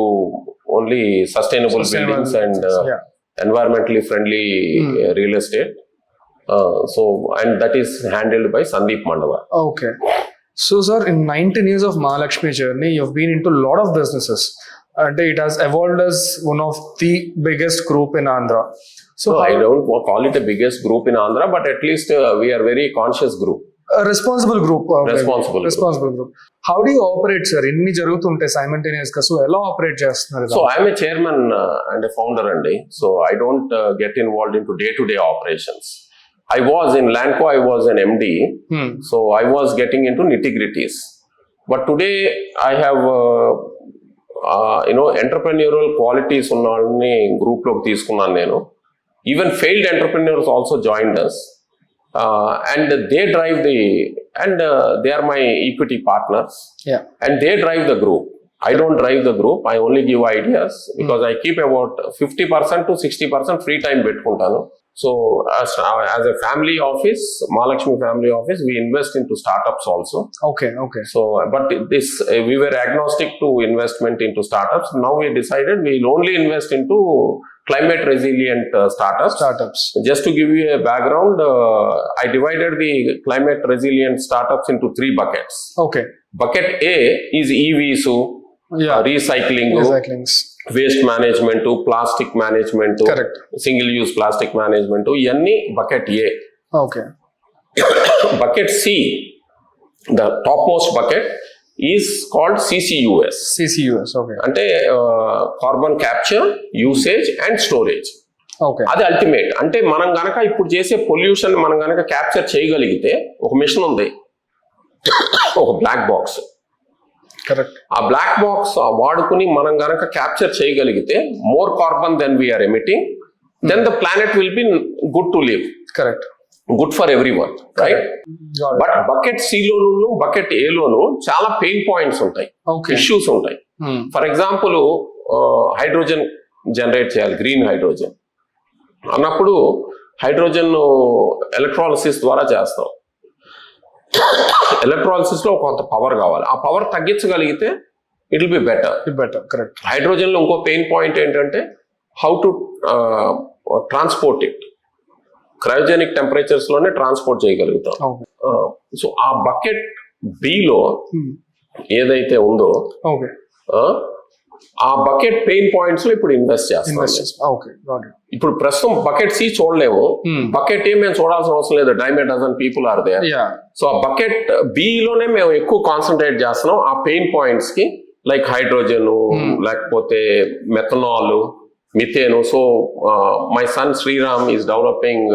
sustainable buildings and environmentally friendly real estate. So, and that is handled by Sandeep Mandava. So sir, in 19 years of Mahalakshmi journey, you've been into a lot of businesses, and it has evolved as one of the biggest group in Andhra. So I don't call it the biggest group in Andhra, but at least we are very conscious group. A responsible group. Responsible group. How do you operate, sir? Inni jarugutuntayi simultaneous ga, so ela operate chestunaru? So I am a chairman and a founder andi, so I don't get involved into day to day operations. I was in Lanco, I was an MD, so I was getting into nitty-gritties. But today I have entrepreneurial qualities ఉన్నని group లోకి తీసుకున్నాను నేను. Even failed entrepreneurs also joined us, and they drive they are my equity partners, and they drive the group. I don't drive the group, I only give ideas, because I keep about 50% to 60% free time పెట్టుకుంటాను. So as a family office, Mahalakshmi family office, we invest into startups also. So but this we were agnostic to investment into startups. Now we decided we will only invest into climate resilient startups. Just to give you a background, I divided the climate resilient startups into 3 buckets. Bucket A is EVs, recycling, waste management, plastic management, single use plastic management, ఇవన్నీ bucket A. Bucket C, the top most bucket is called CCUS. అంటే carbon capture, usage and storage. అది ultimate. అంటే మనం గనక ఇప్పుడు చేసే pollution మనం గనక క్యాప్చర్ చేయగలిగితే, ఒక మిషన్ ఉంది, ఒక బ్లాక్ బాక్స్. ఆ బ్లాక్ బాక్స్ వాడుకుని మనం గనక క్యాప్చర్ చేయగలిగితే, more carbon then we are emitting, then the planet will be good to live. Good for every one, right? Got it. బట్ బకెట్ సిలోను బకెట్ ఏలోను చాలా పెయిన్ పాయింట్స్ ఉంటాయి, Okay. ఇష్యూస్ ఉంటాయి. ఫర్ ఎగ్జాంపుల్ హైడ్రోజన్ జనరేట్ చేయాలి, green hydrogen అన్నప్పుడు hydrogen electrolysis ద్వారా చేస్తాం. ఎలక్ట్రాలిసిస్ లో కొంత పవర్ కావాలి, ఆ పవర్ తగ్గించగలిగితే it will be better. Better, correct. Hydrogen లో ఇంకో పెయిన్ పాయింట్ ఏంటంటే how to transport it. Cryogenic temperatures లోనే ట్రాన్స్పోర్ట్ చేయగలుగుతాం. Okay. సో ఆ బకెట్ బిలో ఏదైతే ఉందో Okay. ఆ బకెట్ పెయిన్ పాయింట్స్ లో ఇప్పుడు ఇన్వెస్ట్ చేస్తాం. Investors. Okay, got it. ఇప్పుడు ప్రస్తుతం బకెట్ సి చూడలేము, బకెట్ ఏ మేము చూడాల్సిన అవసరం లేదు, dime a dozen people are there. Yeah. So ఆ బకెట్ బి లోనే మేము ఎక్కువ కాన్సన్ట్రేట్ చేస్తున్నాం ఆ పెయిన్ పాయింట్స్ కి, లైక్ హైడ్రోజన్, లేకపోతే methanol, methane. So my son Sriram is developing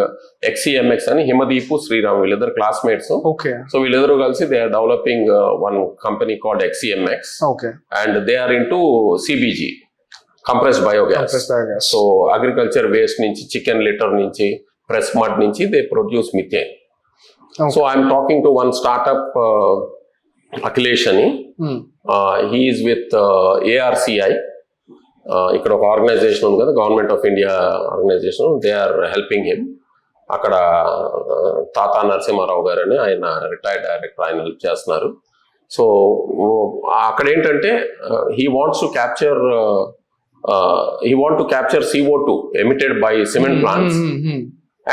XCMX అని, హిమదీపు శ్రీరామ్ వీళ్ళిద్దరు క్లాస్మేట్స్. Okay. సో వీళ్ళిద్దరు కలిసి they are developing one company called XCMX Okay. And they are into CBG, compressed biogas. Compressed biogas. So agriculture waste నుంచి, chicken litter నుంచి, press mud నుంచి they produce methane. Okay. So I'm talking to one startup, Akhilesh అని. He is with ARCI. ఇక్కడ ఒక organization ఉంది కదా, government of India organization, they are helping him. అక్కడ తాతా నరసింహారావు గారు అని ఆయన రిటైర్డ్ డైరెక్టర్, ఆయన హెల్ప్ చేస్తున్నారు. సో అక్కడ ఏంటంటే he wants to capture CO2 emitted by cement plants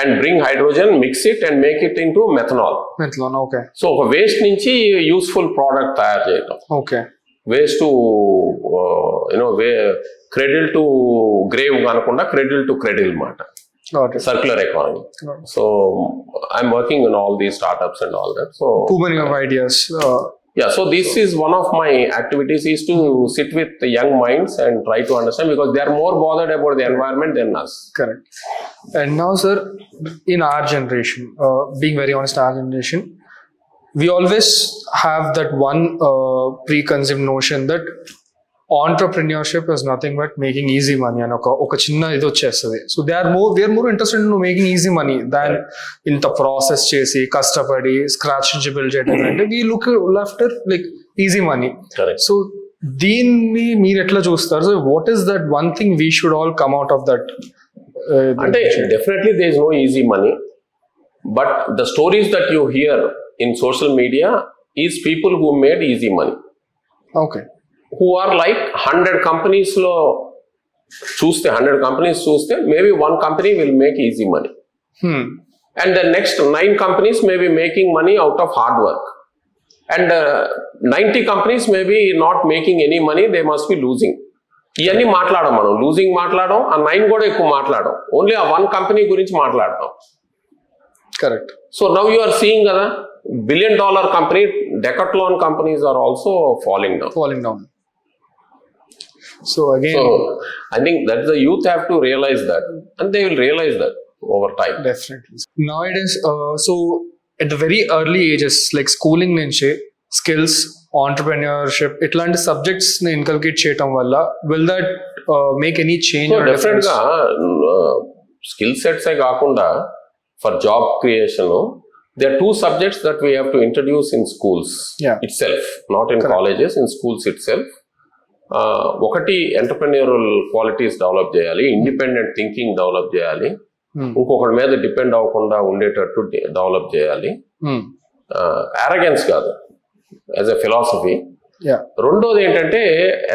and bring hydrogen, mix it and make it into methanol. Methanol. Okay. So ఒక waste నుంచి useful product తయారు చేయటం. Okay. Waste to cradle to grave కానకుండా cradle to cradle మాట, Got it. circular economy. So I'm working on all these startups and all that. So Too many of ideas. yeah, so this is one of my activities, is to sit with the young minds and try to understand, because they are more bothered about the environment than us. Correct. And now, sir, in our generation, being very honest, our generation, we always have that one preconceived notion that entrepreneurship is nothing but making easy money and oka chinna ido chestadi. So we are more interested in making easy money than in the process chesi kastapadi scratch nunchi build cheyadam ante we look after like easy money. Correct. So దీన్ని మీరు ఎట్లా చూస్తారు? So what is that one thing we should all come out of that? అంటే definitely there is no easy money, but the stories that you hear in social media is people who made easy money. Okay. Who are like 100 companies లో చూస్తే 100 companies చూస్తే maybe 1 company will make easy money, and the next 9 companies may be making money out of hard work, and 90 companies may B not making any money, they must be losing. ఇవన్నీ మాట్లాడడం, మనం losing మాట్లాడడం, ఆ 9 కూడా ఎక్కువ మాట్లాడడం, only ఆ 1 company గురించి మాట్లాడడం. Correct. So now you are seeing కదా, $1 billion company, Decathlon companies are also falling down. So again, I think that the youth have to realize that, and they will realize that over time. Definitely. Nowadays, so at the very early ages, like schooling nunchi skills, entrepreneurship, ఇట్లాంటి subjects ని inculcate చేయటం వల్ల will that make any change? So definitely గా skill sets ఏ కాకుండా for job creation there are 2 subjects that we have to introduce in schools itself, not in colleges, in schools itself. ఒకటి entrepreneurial qualities develop చేయాలి, independent thinking develop చేయాలి, ఇంకొకటి మీద depend అవ్వకుండా ఉండేటట్టు develop చేయాలి. అరగెన్స్ కాదు, యాజ్ ఎ ఫిలాసఫీ. రెండోది ఏంటంటే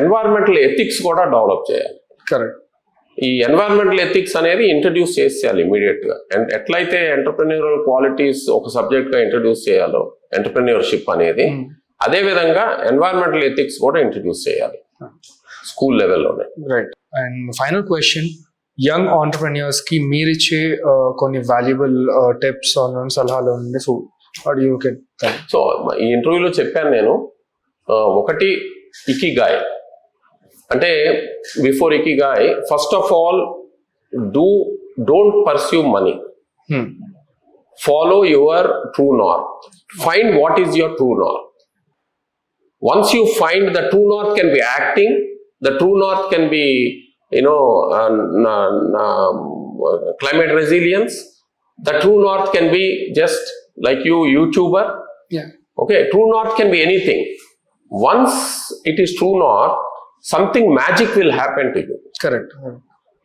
ఎన్వైరన్మెంటల్ ఎథిక్స్ కూడా డెవలప్ చేయాలి. కరెక్ట్. ఈ ఎన్వైరన్మెంటల్ ఎథిక్స్ అనేది ఇంట్రడ్యూస్ చేసేయాలి ఇమీడియట్ గా. అండ్ ఎట్లయితే ఎంటర్ప్రెన్యూరల్ క్వాలిటీస్ ఒక సబ్జెక్ట్ గా ఇంట్రడ్యూస్ చేయాలో ఎంటర్ప్రెన్యూర్షిప్ అనేది, అదే విధంగా ఎన్వైరన్మెంటల్ ఎథిక్స్ కూడా ఇంట్రడ్యూస్ చేయాలి స్కూల్ లెవెల్లోనే. Right. And final question, young entrepreneurs కి మీరు ఇచ్చే కొన్ని వాల్యుబుల్ టిప్స్ సలహాలు ఉంది. So you can. సో ఈ ఇంటర్వ్యూలో చెప్పాను నేను, ఒకటి ఇకిగాయ్. అంటే before ikigai, first of all don't pursue money, follow your true north, find what is your true north. Once you find the true north can be acting, the true north can be, climate resilience, The true north can be just like you, YouTuber. Yeah. Okay, true north can be anything. Once it is true north, something magic will happen to you. Correct.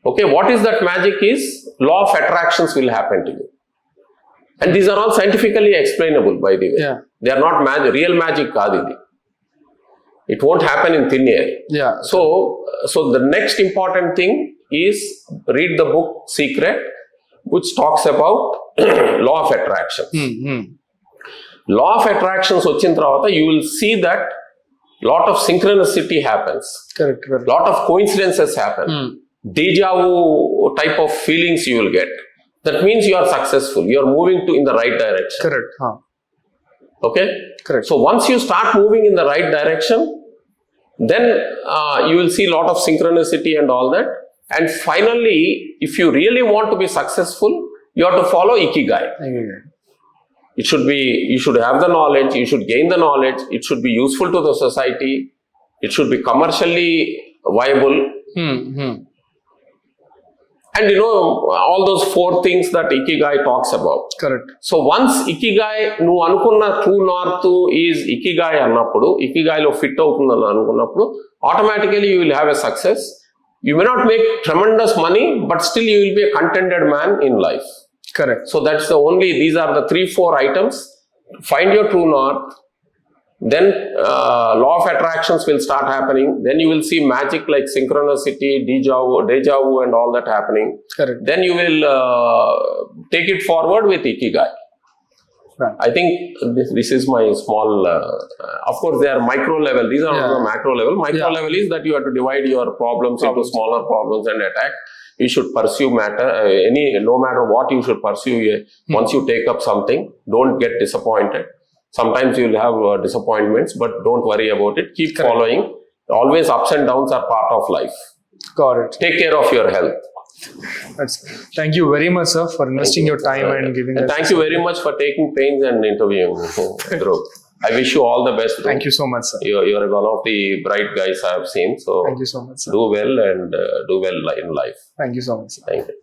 Okay, what is that magic is? Law of attractions will happen to you. And these are all scientifically explainable, by the way. Yeah. They are not real magic kaadu idi. It won't happen in thin air. Yeah. So the next important thing is read the book Secret, which talks about law of attraction. Law of attractions వచ్చిన తర్వాత you will see that lot of synchronicity happens. Correct. Lot of coincidences happen. Deja vu type of feelings you will get. That means you are successful. You are moving in the right direction. Correct. Okay? Correct. So once you start moving in the right direction, then you will see a lot of synchronicity and all that. And finally, if you really want to be successful, you have to follow Ikigai. It should be, you should have the knowledge, you should gain the knowledge, it should be useful to the society, it should be commercially viable. And you know, all those 4 things that Ikigai talks about. Correct. So once Ikigai, నువ్వు అనుకున్న true north is ikigai అన్నప్పుడు, ఇకిగాయ్లో fit అవుతుందని అనుకున్నప్పుడు, automatically you will have a success. You may not make tremendous money, but still you will be a contented man in life. Correct. So that's these are the 3-4 items. Find your true north, then law of attractions will start happening. Then you will see magic like synchronicity, deja vu and all that happening. Correct. Then you will take it forward with Ikigai. Right. I think this is my small, of course they are micro level, these are not the macro level. Micro level is that you have to divide your problems into smaller problems and attack. You should pursue no matter what you should pursue. Once you take up something, don't get disappointed. Sometimes you will have disappointments, but don't worry about it. Keep following. Always ups and downs are part of life. Got it. Take care of your health. Thank you very much, sir, for investing your time and giving us. Thank you very much for taking pains and interviewing me, Dhruv. I wish you all the best. Dhruv. Thank you so much, sir. You're one of the bright guys I have seen. So Thank you so much, sir. do well and do well in life. Thank you so much, sir. Thank you.